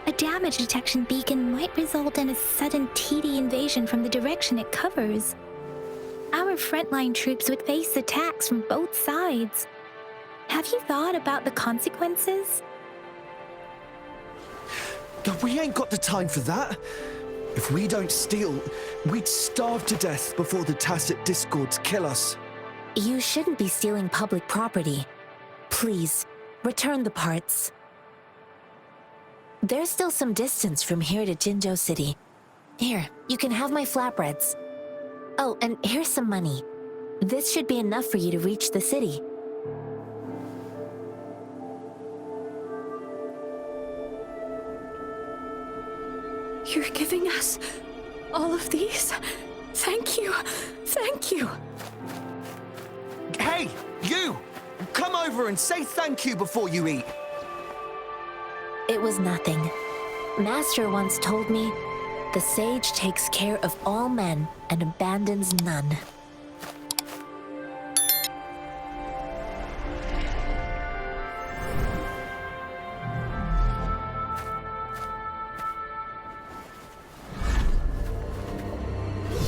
Speaker 11: A damage detection beacon might result in a sudden TD invasion from the direction it covers. Our frontline troops would face attacks from both sides. Have you thought about the consequences?
Speaker 17: We ain't got the time for that. If we don't steal, we'd starve to death before the tacit discords kill us.
Speaker 4: You shouldn't be stealing public property. Please, return the parts. There's still some distance from here to Jinzhou City. Here, you can have my flatbreads. Oh, and here's some money. This should be enough for you to reach the city.
Speaker 16: You're giving us all of these? Thank you. Thank you.
Speaker 17: Hey, you! Come over and say thank you before you eat.
Speaker 4: It was nothing. Master once told me, the sage takes care of all men and abandons none.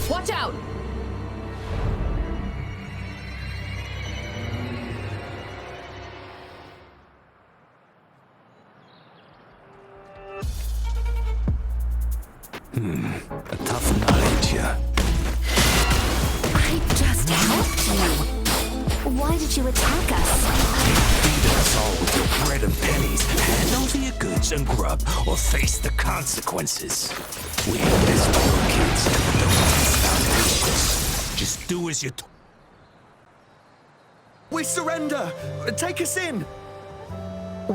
Speaker 16: Watch out!
Speaker 14: A tough night, yeah.
Speaker 4: I just helped you. Why did you attack us?
Speaker 14: Feed us all with your bread and pennies. Hand over your goods and grub, or face the consequences. We ain't this little kids. Don't have foundations. Just do as you're told.
Speaker 17: We surrender! Take us in!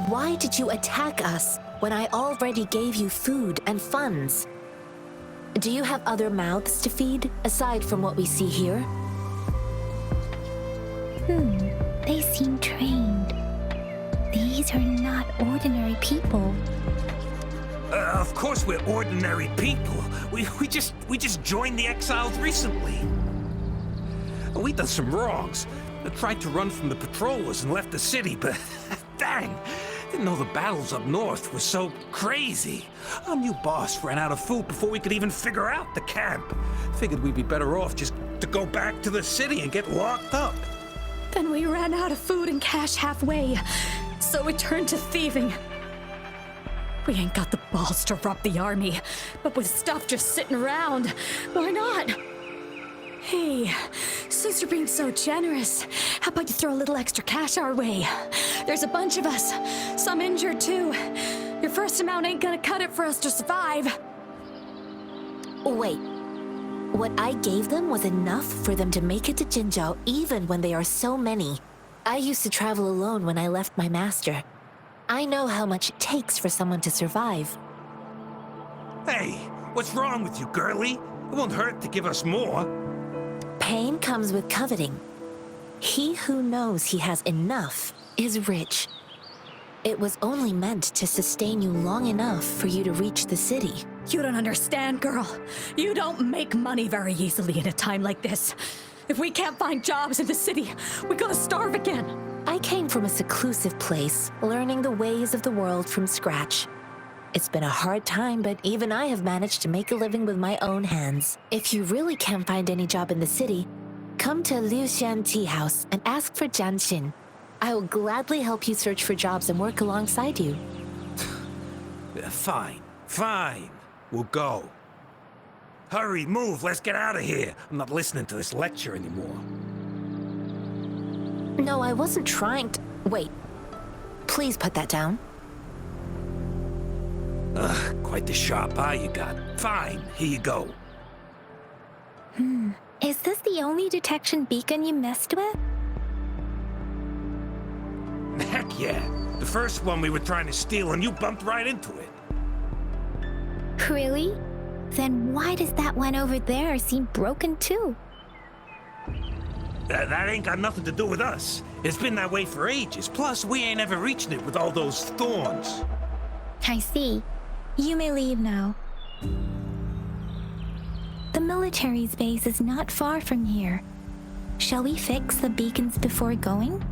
Speaker 4: Why did you attack us when I already gave you food and funds? Do you have other mouths to feed, aside from what we see here?
Speaker 11: They seem trained. These are not ordinary people.
Speaker 14: Of course we're ordinary people. We just joined the exiles recently. We done some wrongs. I tried to run from the patrollers and left the city, but dang, didn't know the battles up north were so crazy. Our new boss ran out of food before we could even figure out the camp. Figured we'd be better off just to go back to the city and get locked up.
Speaker 16: Then we ran out of food and cash halfway, so we turned to thieving. We ain't got the balls to rob the army, but with stuff just sitting around, why not? Hey, since you're being so generous, how about you throw a little extra cash our way? There's a bunch of us, some injured too. Your first amount ain't gonna cut it for us to survive.
Speaker 2: Wait. What I gave them was enough for them to make it to Jinzhou even when they are so many. I used to travel alone when I left my master. I know how much it takes for someone to survive.
Speaker 14: Hey, what's wrong with you, girlie? It won't hurt to give us more.
Speaker 2: Pain comes with coveting. He who knows he has enough is rich. It was only meant to sustain you long enough for you to reach the city.
Speaker 16: You don't understand, girl. You don't make money very easily in a time like this. If we can't find jobs in the city, we're gonna starve again.
Speaker 2: I came from a seclusive place, learning the ways of the world from scratch. It's been a hard time, but even I have managed to make a living with my own hands. If you really can't find any job in the city, come to Liuxian Tea House and ask for jianxin. I will gladly help you search for jobs and work alongside you.
Speaker 14: Fine. We'll go. Hurry, move, let's get out of here. I'm not listening to this lecture anymore.
Speaker 2: No, I wasn't trying to... Wait. Please put that down.
Speaker 14: Quite the sharp eye you got. Fine, here you go.
Speaker 11: Is this the only detection beacon you messed with?
Speaker 14: Heck yeah. The first one we were trying to steal and you bumped right into it.
Speaker 11: Really? Then why does that one over there seem broken too?
Speaker 14: That ain't got nothing to do with us. It's been that way for ages. Plus, we ain't ever reaching it with all those thorns.
Speaker 11: I see. You may leave now. The military's base is not far from here. Shall we fix the beacons before going?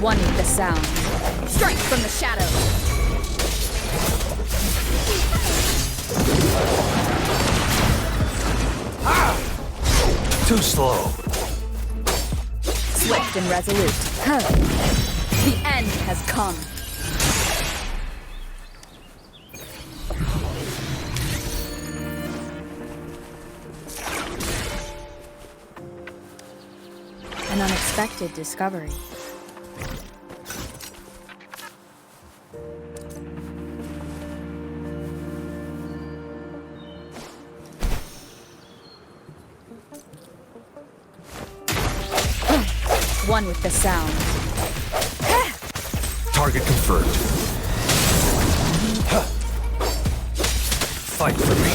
Speaker 3: One with the sound. Strike from the shadows.
Speaker 14: Too slow.
Speaker 3: Swift and resolute. The end has come. An unexpected discovery. One with the sound.
Speaker 10: Target confirmed.
Speaker 14: Fight for me.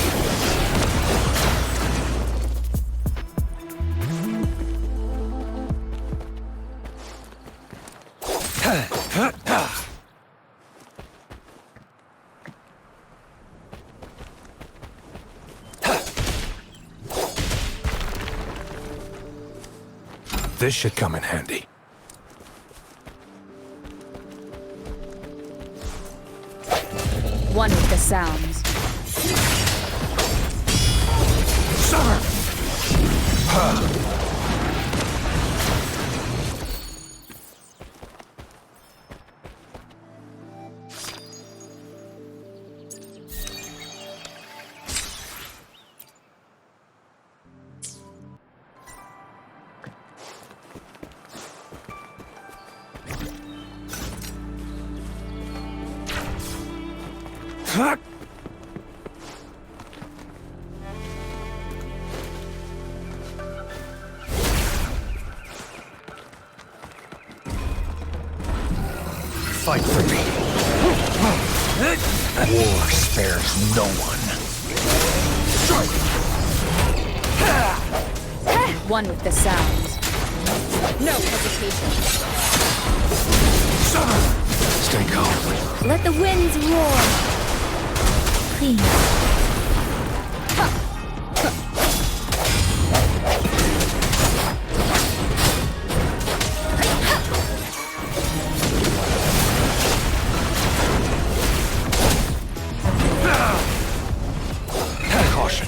Speaker 14: This should come in handy.
Speaker 3: One with the sounds.
Speaker 14: Summer! Fight for me. War spares no one.
Speaker 3: One with the sounds. No hesitation.
Speaker 14: Stay calm.
Speaker 3: Let the winds roar. Please.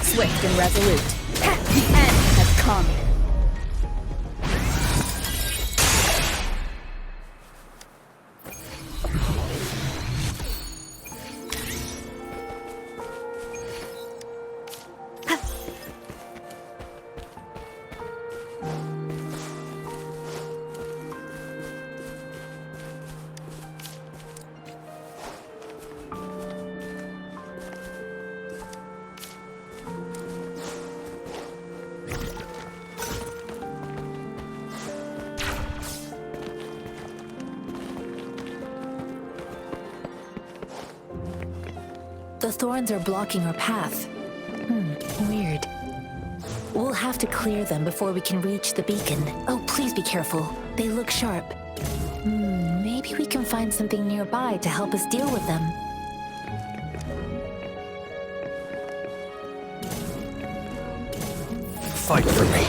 Speaker 3: Swift and resolute. The end has come.
Speaker 4: The thorns are blocking our path. Weird. We'll have to clear them before we can reach the beacon. Oh, please be careful. They look sharp. Maybe we can find something nearby to help us deal with them.
Speaker 14: Fight for me.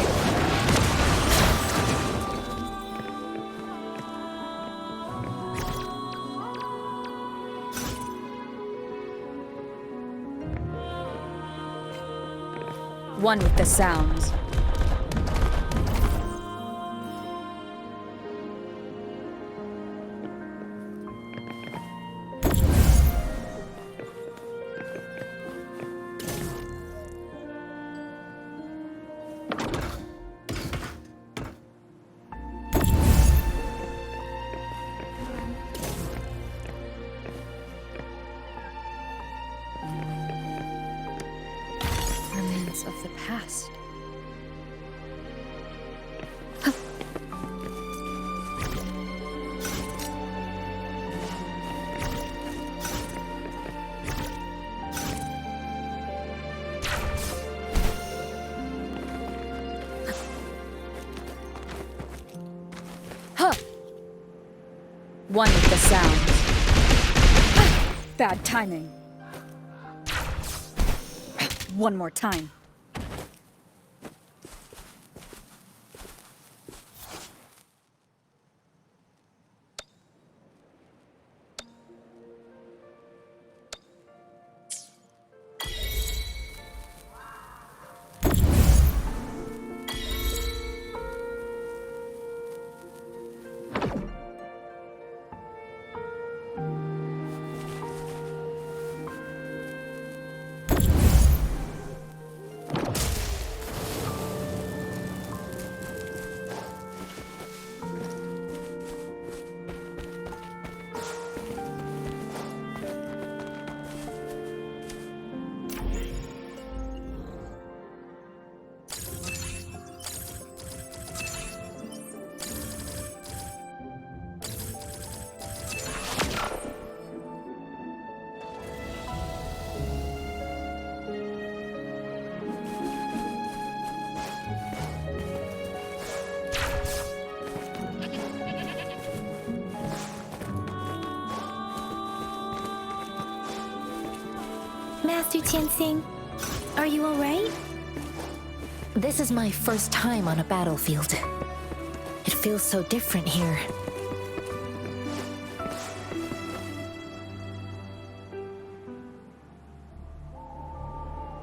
Speaker 3: One with the sounds.
Speaker 16: Of the past.
Speaker 3: One with the sounds. Bad timing. One more time.
Speaker 2: Master Jianxin, are you alright?
Speaker 4: This is my first time on a battlefield. feels so different here.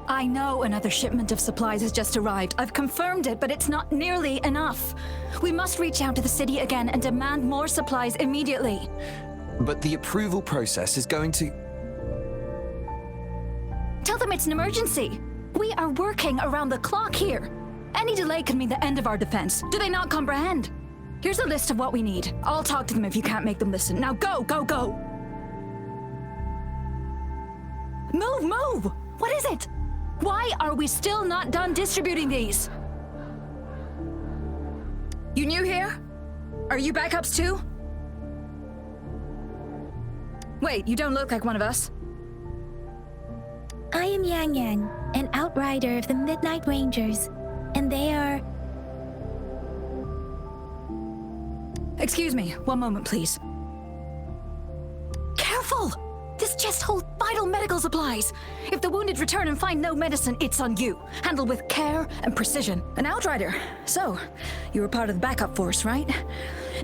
Speaker 16: I know another shipment of supplies has just arrived. I've confirmed it, but it's not nearly enough. We must reach out to the city again and demand more supplies immediately.
Speaker 15: But the approval process is going to...
Speaker 16: Tell them it's an emergency. We are working around the clock here. Any delay could mean the end of our defense. Do they not comprehend? Here's a list of what we need. I'll talk to them if you can't make them listen. Now go, go, go! Move, move! What is it? Why are we still not done distributing these? You new here? Are you backups too? Wait, you don't look like one of us.
Speaker 11: I am Yang, an outrider of the Midnight Rangers, and they are...
Speaker 16: Excuse me, one moment, please. Careful! This chest holds vital medical supplies. If the wounded return and find no medicine, it's on you. Handle with care and precision. An outrider. So, you were part of the backup force, right?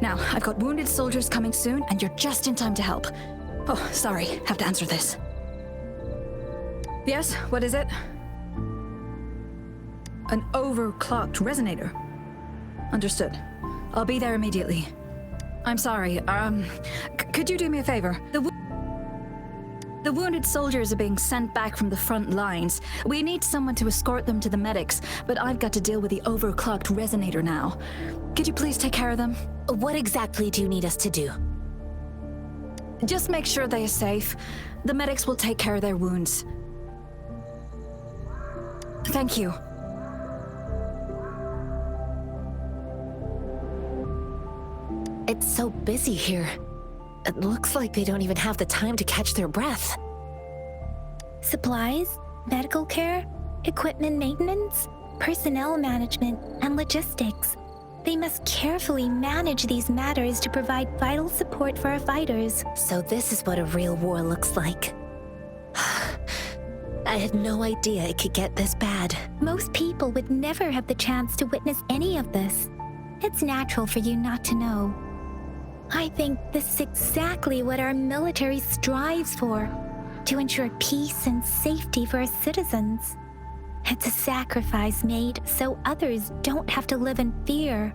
Speaker 16: Now, I've got wounded soldiers coming soon, and you're just in time to help. Oh, sorry, have to answer this. Yes, what is it? An overclocked resonator. Understood. I'll be there immediately. I'm sorry, could you do me a favor? The wounded soldiers are being sent back from the front lines. We need someone to escort them to the medics, but I've got to deal with the overclocked resonator now. Could you please take care of them?
Speaker 4: What exactly do you need us to do?
Speaker 16: Just make sure they are safe. The medics will take care of their wounds. Thank you.
Speaker 4: It's so busy here. It looks like they don't even have the time to catch their breath.
Speaker 11: Supplies, medical care, equipment maintenance, personnel management, and logistics. They must carefully manage these matters to provide vital support for our fighters.
Speaker 4: So this is what a real war looks like. I had no idea it could get this bad.
Speaker 11: Most people would never have the chance to witness any of this. It's natural for you not to know. I think this is exactly what our military strives for, to ensure peace and safety for our citizens. It's a sacrifice made so others don't have to live in fear.